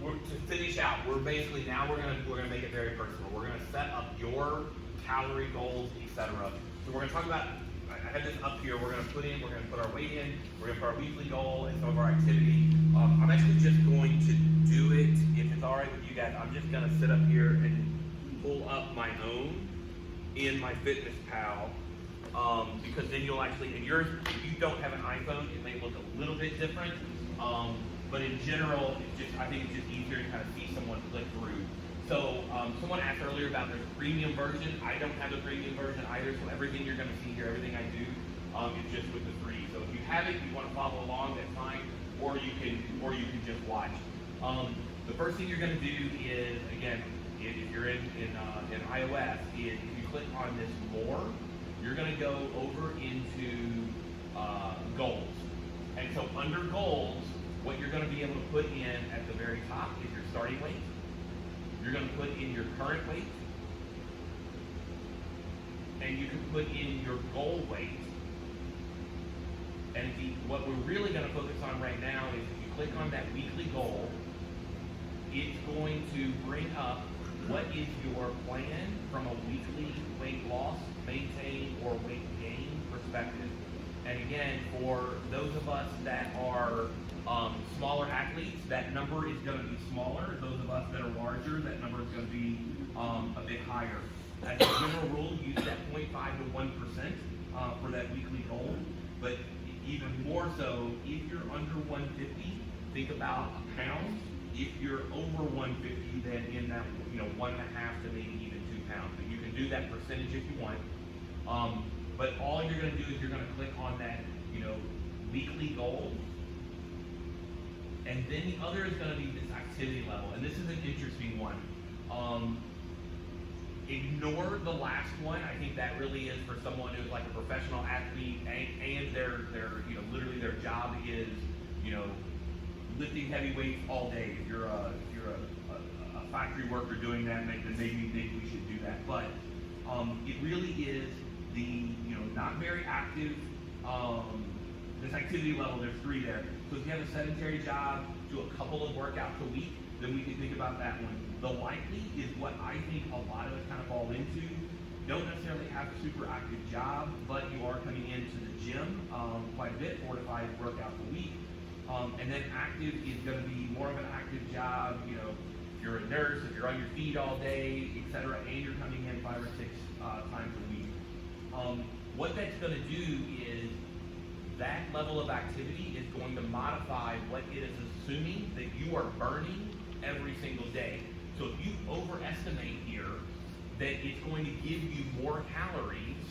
to finish out, we're basically now we're gonna make it very personal. We're gonna set up your calorie goals, etc. So we're gonna talk about. I have this up here. We're gonna put our weight in. We're gonna put our weekly goal and some of our activity. I'm actually just going to do it if it's all right with you guys. I'm just gonna sit up here and pull up my own in my Fitness Pal. Because then you'll actually, and yours, if you don't have an iPhone, it may look a little bit different. But in general, I think it's just easier to kind of see someone click through. So someone asked earlier about there's a premium version. I don't have the premium version either, so everything you're going to see here, everything I do, is just with the free. So if you have it, you want to follow along, that's fine, or you can just watch. The first thing you're going to do is, again, if you're in iOS, is if you click on this more, you're going to go over into goals. And so under goals, what you're going to be able to put in at the very top is your starting weight. You're going to put in your current weight. And you can put in your goal weight. And what we're really going to focus on right now is if you click on that weekly goal, it's going to bring up what is your plan from a weekly weight loss, maintain, or weight gain perspective. And again, for those of us that are smaller athletes, that number is going to be smaller. Those of us that are larger, that number is going to be a bit higher. As a general rule, use that 0.5 to 1% for that weekly goal. But even more so, if you're under 150, think about a pound. If you're over 150, then in that 1.5 to maybe even 2 pounds. But you can do that percentage if you want. But all you're going to do is you're going to click on that weekly goal. And then the other is going to be this activity level. And this is an interesting one. Ignore the last one. I think that really is for someone who's like a professional athlete and their literally their job is, lifting heavy weights all day. If you're a factory worker doing that, then maybe we should do that. But it really is the not very active. This activity level, there's 3 there. So if you have a sedentary job, do a couple of workouts a week, then we can think about that one. The likely is what I think a lot of us kind of fall into. Don't necessarily have a super active job, but you are coming into the gym quite a bit, 4 to 5 workouts a week. And then active is going to be more of an active job. If you're a nurse, if you're on your feet all day, etc., and you're coming in 5 or 6 times a week. What that's going to do is that level of activity is going to modify what it is assuming that you are burning every single day. So if you overestimate here that it's going to give you more calories,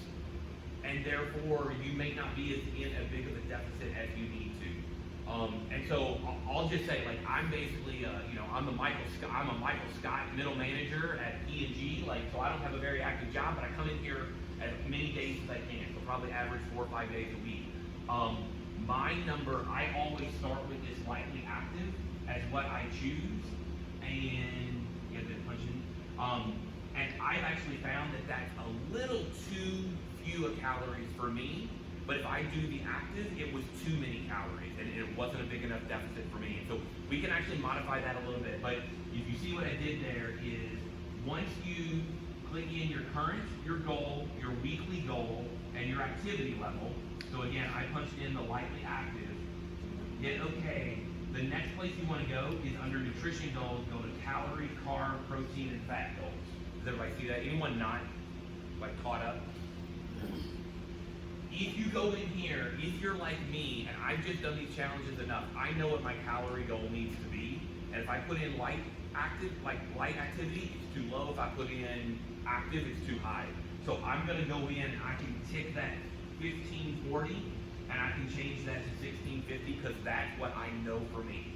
and therefore you may not be in as big of a deficit as you need to. And so I'll just say, like, I'm basically, I'm a Michael Scott middle manager at E&G, like, so I don't have a very active job, but I come in here as many days as I can, so probably average 4 or 5 days a week. My number, I always start with this lightly active as what I choose, and yeah, then punch in. And I've actually found that that's a little too few calories for me. But if I do the active, it was too many calories, and it wasn't a big enough deficit for me. So we can actually modify that a little bit. But if you see what I did there is, once you click in your current, your goal, your weekly goal, and your activity level. So again, I punched in the lightly active, hit OK. The next place you want to go is under nutrition goals, go to calorie, carb, protein, and fat goals. Does everybody see that? Anyone not like caught up? If you go in here, if you're like me, and I've just done these challenges enough, I know what my calorie goal needs to be. And if I put in light activity, it's too low. If I put in active, it's too high. So I'm gonna go in, I can tick that 1540, and I can change that to 1650, because that's what I know for me.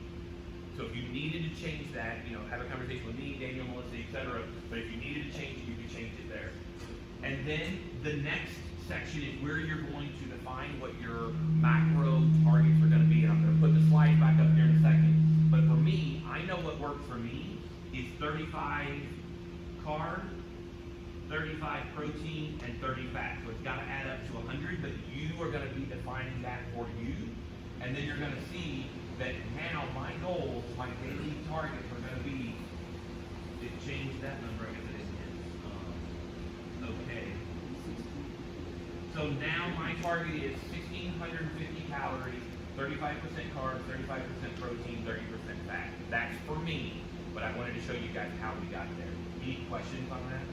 So if you needed to change that, have a conversation with me, Daniel, Melissa, etc. But if you needed to change it, you can change it there. And then the next section is where you're going to define what your macro targets are going to be. And I'm going to put the slide back up here in a second. But for me, I know what works for me is 35 carb, 35 protein, and 30 fat. So it's got to add up to 100, but you are going to be defining that for you. And then you're going to see that now my goals, my daily targets are going to be, it changed that number, I guess it is. Okay. So now my target is 1,650 calories, 35% carbs, 35% protein, 30% fat. That's for me, but I wanted to show you guys how we got there. Any questions on that?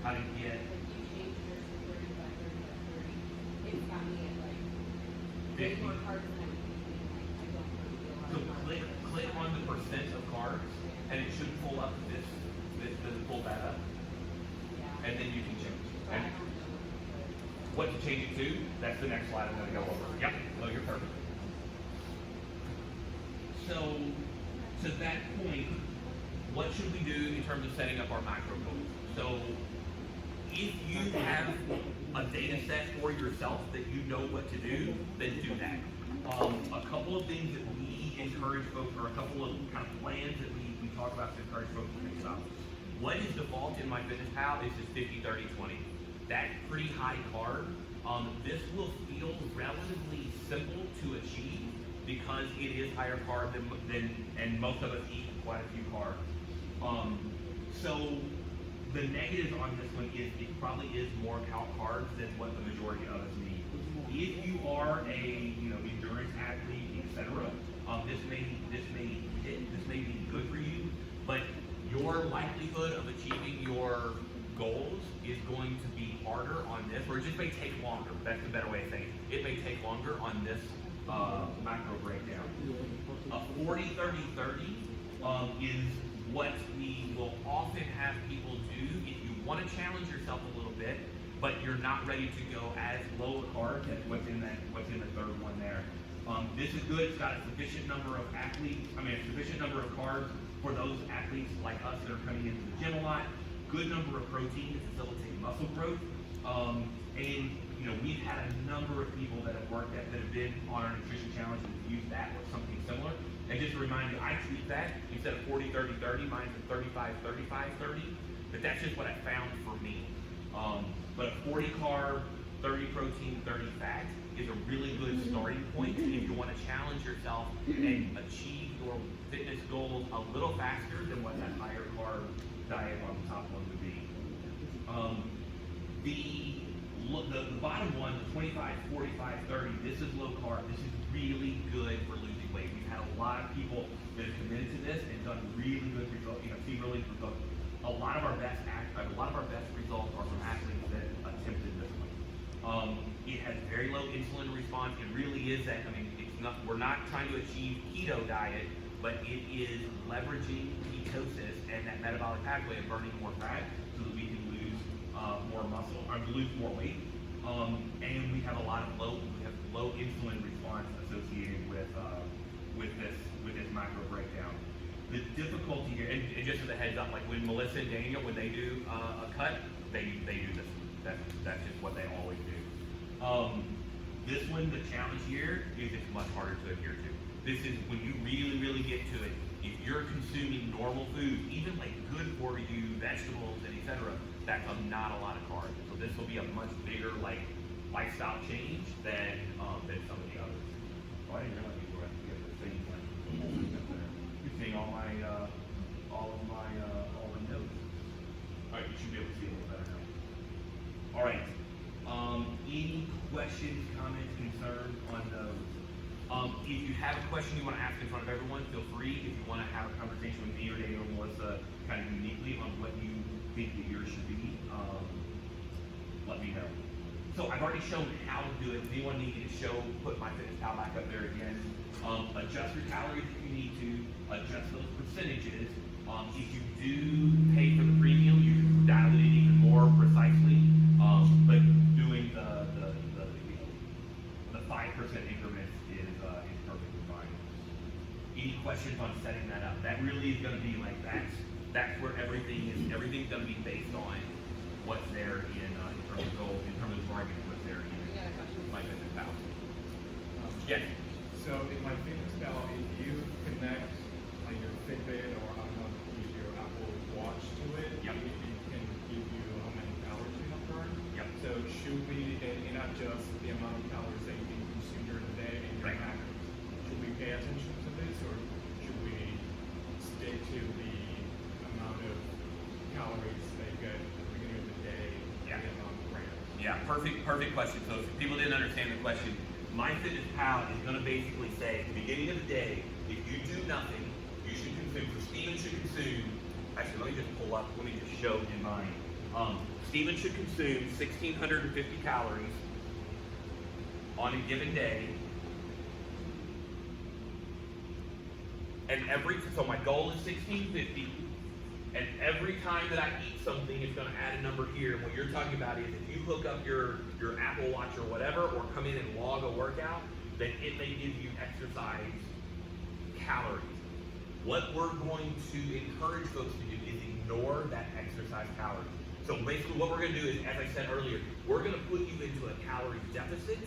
How to get? So click on the percent of carbs, and it should pull up this. Does it pull that up? And then you can change. And what to change it to? That's the next slide I'm going to go over. Yep. Oh, you're perfect. So, to that point, what should we do in terms of setting up our macro goals? So, if you have a data set for yourself that you know what to do, then do that. A couple of things that we encourage folks, or a couple of kind of plans that we talk about to encourage folks to think about. What is default in MyFitnessPal is just 50-30-20. That's pretty high carb. This will feel relatively simple to achieve because it is higher carb and most of us eat quite a few carbs. So the negative on this one is it probably is more carbs than what the majority of us need. If you are a endurance athlete, etc., this may be good for you, but your likelihood of achieving your goals is going to be harder on this, or it just may take longer. That's the better way of saying it. It may take longer on this macro breakdown. 40-30-30 is what we will often have people do if you want to challenge yourself a little bit, but you're not ready to go as low a carb as what's in the third one there. This is good. It's got a sufficient number of sufficient number of carbs for those athletes like us that are coming into the gym a lot. Good number of protein to facilitate muscle growth. And we've had a number of people that have been on our nutrition challenge and have used that or something similar. And just to remind you, I tweak that instead of 40-30-30, mine's a 35-35-30. But that's just what I found for me. But a 40 carb, 30 protein, 30 fat is a really good starting point if you want to challenge yourself and achieve your fitness goals a little faster than what that higher carb diet on the top one would be. The bottom one, the 25, 45, 30, this is low carb. This is really good for losing weight. We've had a lot of people that have committed to this and done really good results, see really good results. A lot of our best results are from athletes that attempted this one. It has very low insulin response. It really is that, we're not trying to achieve keto diet, but it is leveraging ketosis and that metabolic pathway of burning more fat so that we can lose more muscle, or lose more weight. And we have a lot of low insulin response associated with this macro breakdown. The difficulty here, and just as a heads up, like when Melissa and Daniel, when they do a cut, they do this. That's just what they always do. This one, the challenge here, is it's much harder to adhere to. This is when you really get to it. If you're consuming normal food, even like good for you vegetables and etc., that's not a lot of carbs. So this will be a much bigger like lifestyle change than some of the others. Oh, I didn't realize you were at the same like up there. You're seeing all my notes. All right, you should be able to see a little better now. All right. Any questions, comments, concerns on those? If you have a question you want to ask in front of everyone, feel free. If you want to have a conversation with me or Daniel or Melissa kind of uniquely on what you think the year should be, let me know. So I've already shown how to do it. If anyone need me to put MyFitnessPal back up there again. Adjust your calories if you need to, adjust those percentages. If you do pay for the premium, you can dial it in even more precisely. But doing the 5% increments is perfectly fine. Any questions on setting that up? That really is going to be like that's where everything's going to be based on what's there in terms of goals, in terms of targets, what's there in You got a question? MyFitnessPal. Yes. So in MyFitnessPal, if you connect like your Fitbit or I don't know, use your Apple Watch to it, Yep. it can give you how many calories you have burned. Yep. So should we and not just the amount of calories that you can consume during the day and your Right. macros? Should we pay attention to this or should we stick to the amount of calories that you get at the beginning of the day, Yeah. the amount of grams? Yeah, perfect question. So if people didn't understand the question, MyFitnessPal is going to basically say at the beginning of the day, if you do nothing, you should consume. So Steven should consume. Actually, let me just pull up. Let me just show in mine. Steven should consume 1,650 calories on a given day. And so my goal is 1,650. And every time that I eat something, it's going to add a number here. And what you're talking about is if you hook up your Apple Watch or whatever, or come in and log a workout, then it may give you exercise calories. What we're going to encourage folks to do is ignore that exercise calories. So basically what we're going to do is, as I said earlier, we're going to put you into a calorie deficit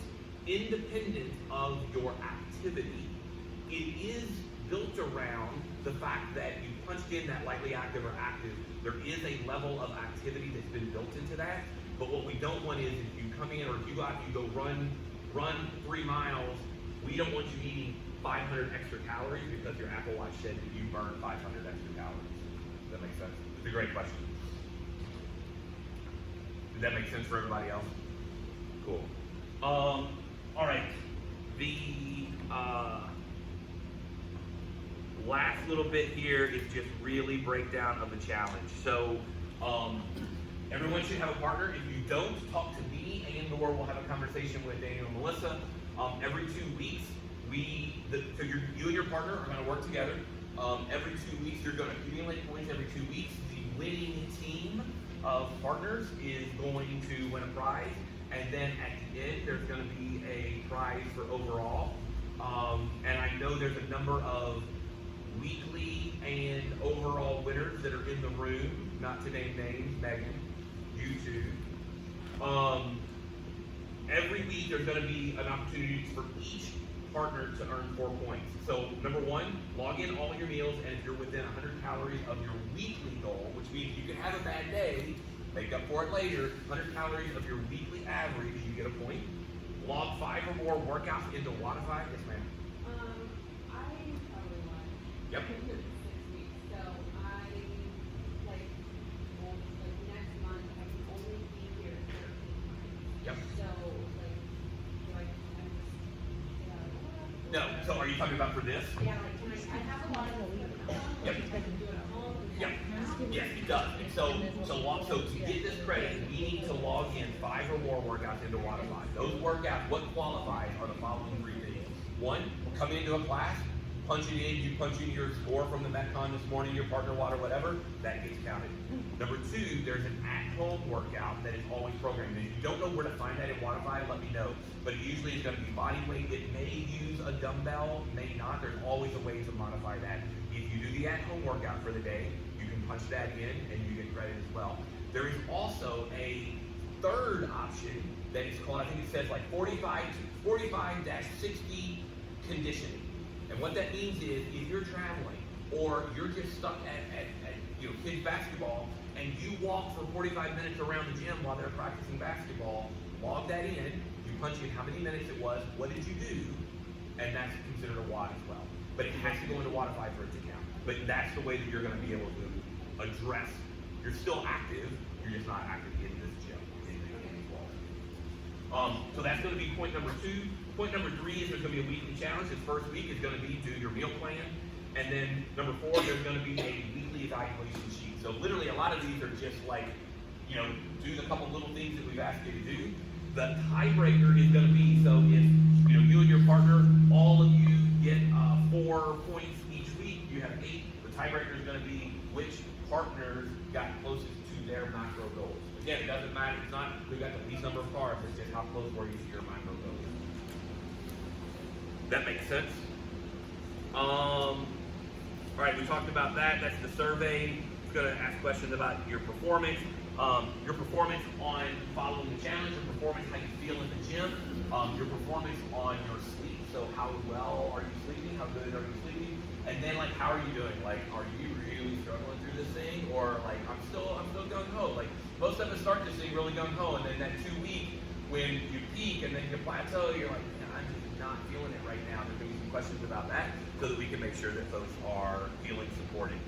independent of your activity. It is built around the fact that you punched in that lightly active or active. There is a level of activity that's been built into that. But what we don't want is if you come in or if you go out and you go run 3 miles, we don't want you eating 500 extra calories because your Apple Watch said that you burned 500 extra calories. Does that make sense? It's a great question. Did that make sense for everybody else? Cool. All right. The last little bit here is just really breakdown of the challenge. So everyone should have a partner. If you don't, talk to me and/or we'll have a conversation with Daniel and Melissa. Every 2 weeks, so you and your partner are going to work together. Every 2 weeks, you're going to accumulate points every 2 weeks. The winning team of partners is going to win a prize. And then at the end, there's going to be a prize for overall. And I know there's a number of weekly and overall winners that are in the room, not to name names, Megan, you two. Every week there's going to be an opportunity for each partner to earn 4 points. So number one, log in all your meals, and if you're within 100 calories of your weekly goal, which means you can have a bad day, make up for it later, 100 calories of your weekly average, you get a point. Log 5 or more workouts into Wodify. Yes, ma'am. I probably want. Yep. I've been here for 6 weeks, so I like next month I can only be here 13 months. Yep. So like, do I just No. So are you talking about for this? yeah, like can I have a lot of stuff now. Yep. I can do it at home. Yep. Yes, it does. And so to get this credit, we need to log in 5 or more workouts into Wodify. Those workouts, what qualifies are the following 3 things. 1, come into a class, punch it in, you punch in your score from the Metcon this morning, your partner water, whatever, that gets counted. Number two, there's an at-home workout that is always programmed. If you don't know where to find that in Waterfy, let me know. But it usually is going to be body weight. It may use a dumbbell, may not. There's always a way to modify that. If you do the at-home workout for the day, you can punch that in and you get credit as well. There is also a third option that is called, I think it says like 45-60 conditioning. And what that means is if you're traveling or you're just stuck at kids basketball and you walk for 45 minutes around the gym while they're practicing basketball, log that in, you punch in how many minutes it was, what did you do, and that's considered a WOD as well. But it has to go into Waterfy for it to count. But that's the way that you're going to be able to address. You're still active, you're just not active in this gym. So that's going to be point number two. Point number three is there's going to be a weekly challenge. This first week is going to be do your meal plan. And then number four, there's going to be a weekly evaluation sheet. So literally a lot of these are just like, do the couple little things that we've asked you to do. The tiebreaker is going to be, so if you and your partner, all of you get 4 points each week, you have 8. The tiebreaker is going to be which partners got closest to their macro goals. Again, it doesn't matter. It's not who got the least number of carbs. It's just how close were you to your macro goals. That makes sense. All right, we talked about that. That's the survey. It's going to ask questions about your performance on following the challenge, your performance, how you feel in the gym, your performance on your sleep. So how well are you sleeping? How good are you sleeping? And then like, how are you doing? Like, are you really struggling through this thing, or like I'm still gung ho? Like most of us start this thing really gung ho, and then that 2 week when you peak and then you plateau, you're like, man, I'm just not feeling it right now. There's gonna be some questions about that so that we can make sure that folks are feeling supported.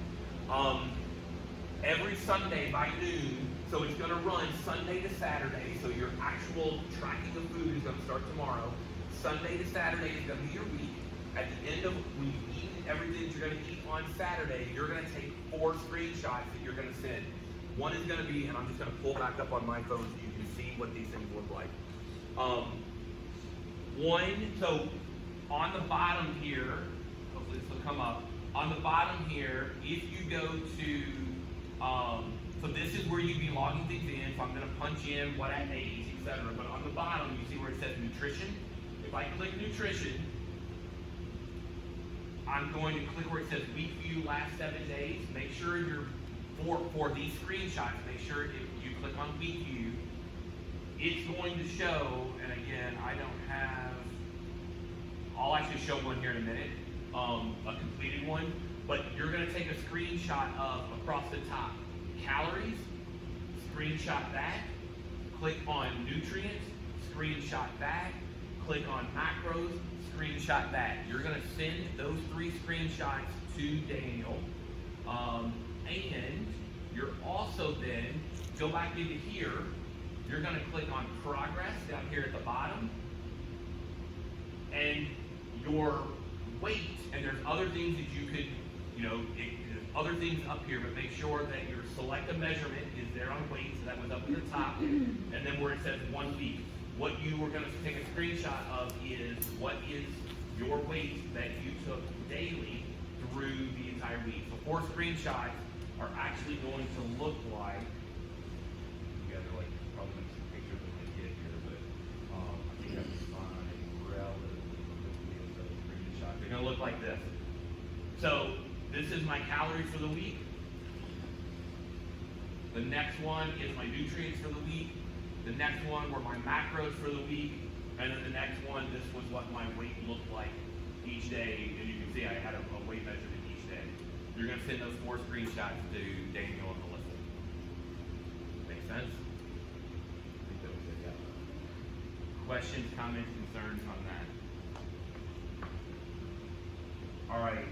Every Sunday by noon, so it's going to run Sunday to Saturday, so your actual tracking of food is going to start tomorrow. Sunday to Saturday is going to be your week. At the end of when you eat everything that you're going to eat on Saturday, you're going to take 4 screenshots that you're going to send. One is going to be, and I'm just going to pull back up on my phone so you can see what these things look like. So on the bottom here, hopefully this will come up. On the bottom here, if you go to, so this is where you'd be logging things in. So I'm going to punch in what I ate, etc. But on the bottom, you see where it says nutrition. If I click nutrition, I'm going to click where it says week view last 7 days. Make sure for these screenshots, make sure if you click on week view, it's going to show, and again, I'll actually show one here in a minute, a completed one, but you're going to take a screenshot of across the top calories, screenshot that, click on nutrients, screenshot that, click on macros, screenshot that. You're going to send those 3 screenshots to Daniel, and you're also then, go back into here, you're going to click on progress down here at the bottom, and your weight, and there's other things that you could, there's other things up here, but make sure that your select a measurement is there on weight, so that was up at the top, and then where it says 1 week, what you were going to take a screenshot of is what is your weight that you took daily through the entire week. So 4 screenshots are actually going to look like, you guys are like probably going to see pictures when they get here, but I think that's fine relatively quickly as those screenshots. They're going to look like this. So this is my calories for the week. The next one is my nutrients for the week. The next one were my macros for the week. And then the next one, this was what my weight looked like each day. And you can see I had a weight measurement each day. You're going to send those 4 screenshots to Daniel and Melissa. Make sense? I think that was it, yeah. Questions, comments, concerns on that? All right.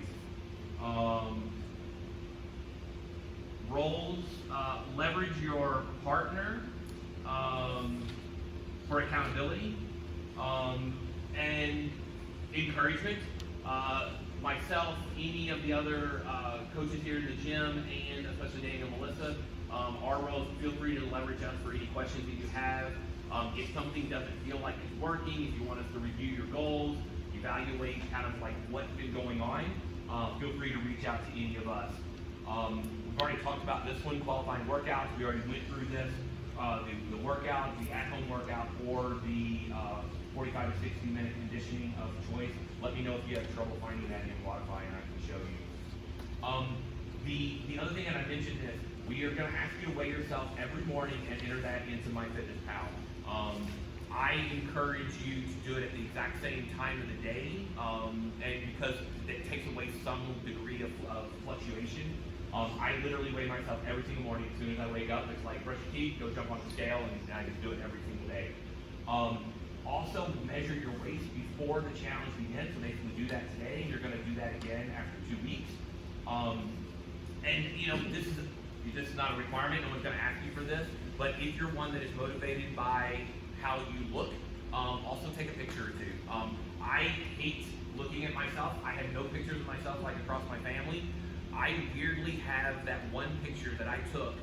Roles, leverage your partner for accountability and encouragement. Myself, any of the other coaches here in the gym, and especially Daniel and Melissa, our roles, feel free to leverage us for any questions that you have. If something doesn't feel like it's working, if you want us to review your goals, you evaluate kind of like what's been going on, feel free to reach out to any of us. We've already talked about this one, qualifying workouts. We already went through this. The workout, the at-home workout, or the 45 to 60 minute conditioning of choice. Let me know if you have trouble finding that in Qualify, and I can show you. The other thing that I mentioned is we are going to ask you to weigh yourself every morning and enter that into MyFitnessPal. I encourage you to do it at the exact same time of the day, and because it takes away some degree of fluctuation. I literally weigh myself every single morning. As soon as I wake up, it's like brush your teeth, go jump on the scale, and I just do it every single day. Also, measure your waist before the challenge begins. So basically do that today, and you're going to do that again after 2 weeks. And you know, this is not a requirement. No one's going to ask you for this. But if you're one that is motivated by how you look, also take a picture or two. I hate looking at myself. I have no pictures of myself like across my family. I weirdly have that one picture that I took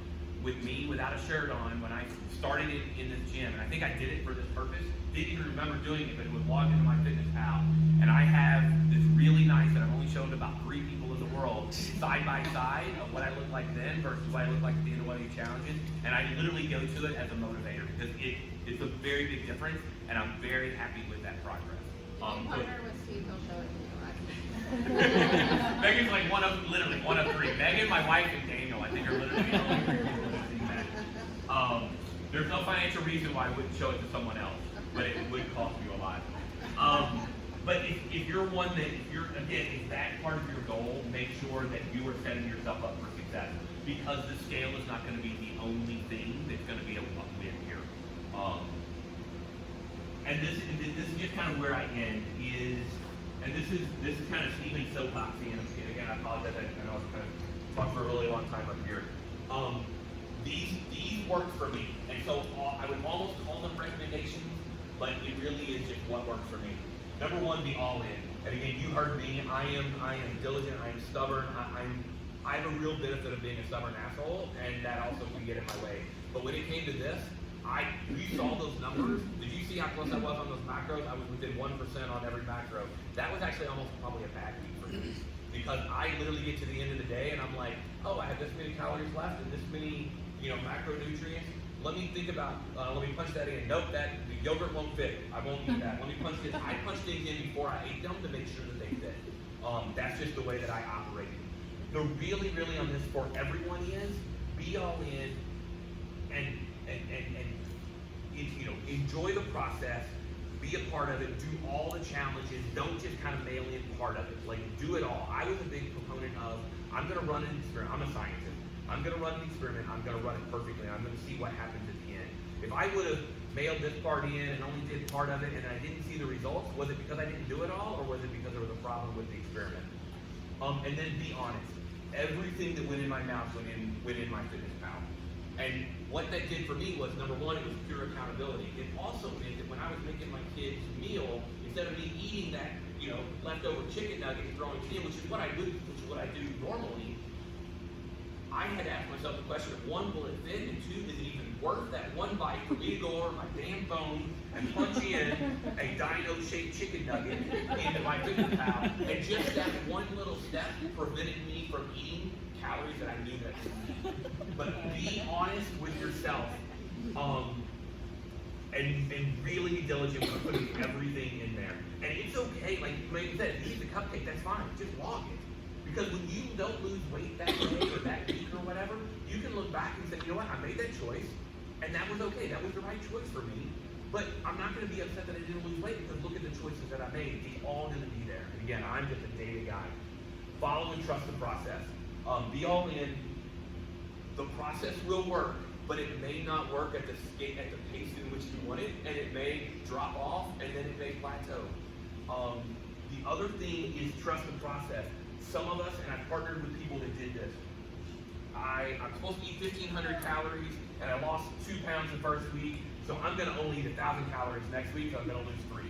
with me without a shirt on when I started in this gym, and I think I did it for this purpose. Didn't even remember doing it, but it was logged into MyFitnessPal, and I have this really nice that I've only shown to about 3 people in the world, side by side of what I look like then versus what I look like at the end of one of these challenges, and I literally go to it as a motivator because it's a very big difference, and I'm very happy with that progress. If you partner with Steve, he'll show it to you. Megan's like literally one of 3. Megan, my wife, and Daniel, I think are literally the only 3 people that have seen that. There's no financial reason why I wouldn't show it to someone else, but it would cost you a lot. But if you're one that, if that part of your goal, make sure that you are setting yourself up for success, because the scale is not going to be the only thing that's going to be a win here. And this is just kind of where I end is. And this is kind of Stephen's soapboxy, and again, I apologize, I know I've kind of talked for a really long time up here. These work for me, and so I would almost call them recommendations, but it really is just what works for me. Number 1, be all in. And again, you heard me. I am diligent. I am stubborn. I have a real benefit of being a stubborn asshole, and that also can get in my way. But when it came to this, you saw those numbers. Did you see how close I was on those macros? I was within 1% on every macro. That was actually almost probably a bad week for me, because I literally get to the end of the day and I'm like, oh, I have this many calories left and this many, macronutrients. Let me think about, let me punch that in. Nope, the yogurt won't fit. I won't eat that. Let me punch this. I punch things in before I ate them to make sure that they fit. That's just the way that I operate. The really, really on this for everyone is be all in and enjoy the process, be a part of it, do all the challenges, don't just kind of mail in part of it, like do it all. I was a big proponent of, I'm gonna run an experiment, I'm a scientist, I'm gonna run an experiment, I'm gonna run it perfectly, I'm gonna see what happens at the end. If I would have mailed this part in and only did part of it and I didn't see the results, was it because I didn't do it all, or was it because there was a problem with the experiment? And then be honest. Everything that went in my mouth went in MyFitnessPal. And what that did for me was, number 1, it was pure accountability. It also meant that when I was making my kids' meal, instead of me eating that, leftover chicken nugget and throwing it in, which is what I do normally, I had to ask myself the question of 1, will it fit? And 2, is it even worth that 1 bite for me to go over my damn phone and punch in a dino-shaped chicken nugget into MyFitnessPal? And just that one little step prevented me from eating calories that I knew that I could eat. But be honest with yourself, and really be diligent with putting everything in there. And it's okay, like Megan said, if you eat the cupcake, that's fine. Just log it. Because when you don't lose weight that day or that week or whatever, you can look back and say, you know what, I made that choice, and that was okay. That was the right choice for me. But I'm not going to be upset that I didn't lose weight, because look at the choices that I made. It's all going to be there. And again, I'm just a data guy. Follow and trust the process. Be all in. The process will work, but it may not work at the pace in which you want it, and it may drop off, and then it may plateau. The other thing is trust the process. Some of us, and I've partnered with people that did this. I'm supposed to eat 1,500 calories, and I lost 2 pounds the first week, so I'm going to only eat 1,000 calories next week, so I'm going to lose 3.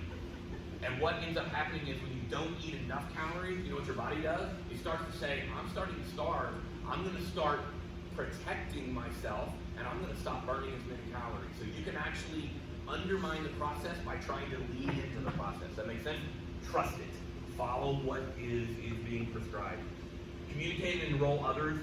And what ends up happening is when you don't eat enough calories, you know what your body does? It starts to say, I'm starting to starve. I'm going to start protecting myself, and I'm going to stop burning as many calories. So you can actually undermine the process by trying to lean into the process. That makes sense? trust it. Follow what is being prescribed. Communicate and enroll others.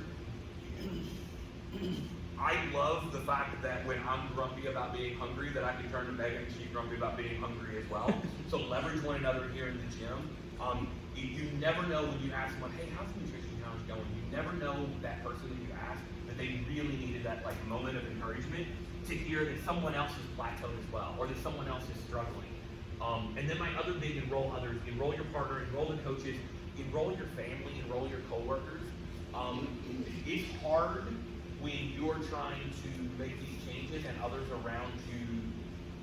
I love the fact that when I'm grumpy about being hungry, that I can turn to Megan and she's grumpy about being hungry as well. So leverage one another here in the gym. You never know when you ask someone, hey, how's the nutrition challenge going? You never know that person that you asked that they really needed that like moment of encouragement to hear that someone else is plateaued as well, or that someone else is struggling. And then my other big enroll others, enroll your partner, enroll the coaches, enroll your family, enroll your coworkers. It's hard when you're trying to make these changes and others around you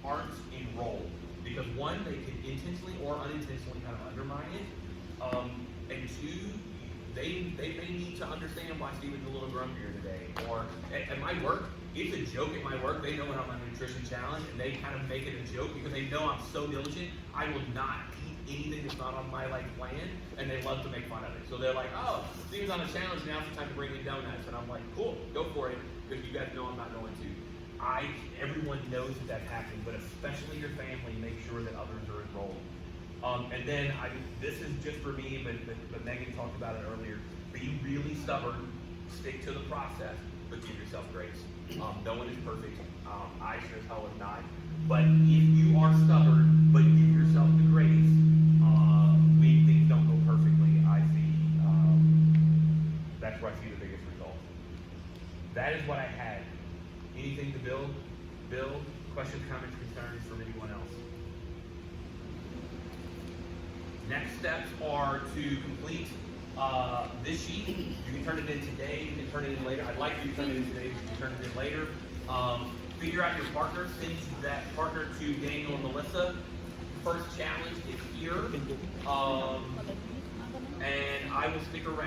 aren't enrolled. Because one, they can intentionally or unintentionally kind of undermine it. And two, they may need to understand why Steven's a little grumpier today. Or at my work, it's a joke at my work. They know when I'm on a nutrition challenge and they kind of make it a joke because they know I'm so diligent. I will not eat anything that's not on my like plan, and they love to make fun of it. So they're like, oh, Steven's on a challenge, now it's time to bring me donuts. And I'm like, cool, go for it, because you guys know I'm not going to. Everyone knows that that's happening, but especially your family, make sure that others are enrolled. And then this is just for me, but Megan talked about it earlier. Be really stubborn, stick to the process, but give yourself grace. No one is perfect. I sure as hell am not. But if you are stubborn, but give yourself the grace, when things don't go perfectly, I see, that's where I see the biggest result. That is what I had. Anything to build? Questions, comments, concerns from anyone else? Next steps are to complete this sheet. You can turn it in today, you can turn it in later. I'd like you to turn it in today, you can turn it in later. Figure out your partner, send that partner to Daniel and Melissa. First challenge is here. And I will stick around.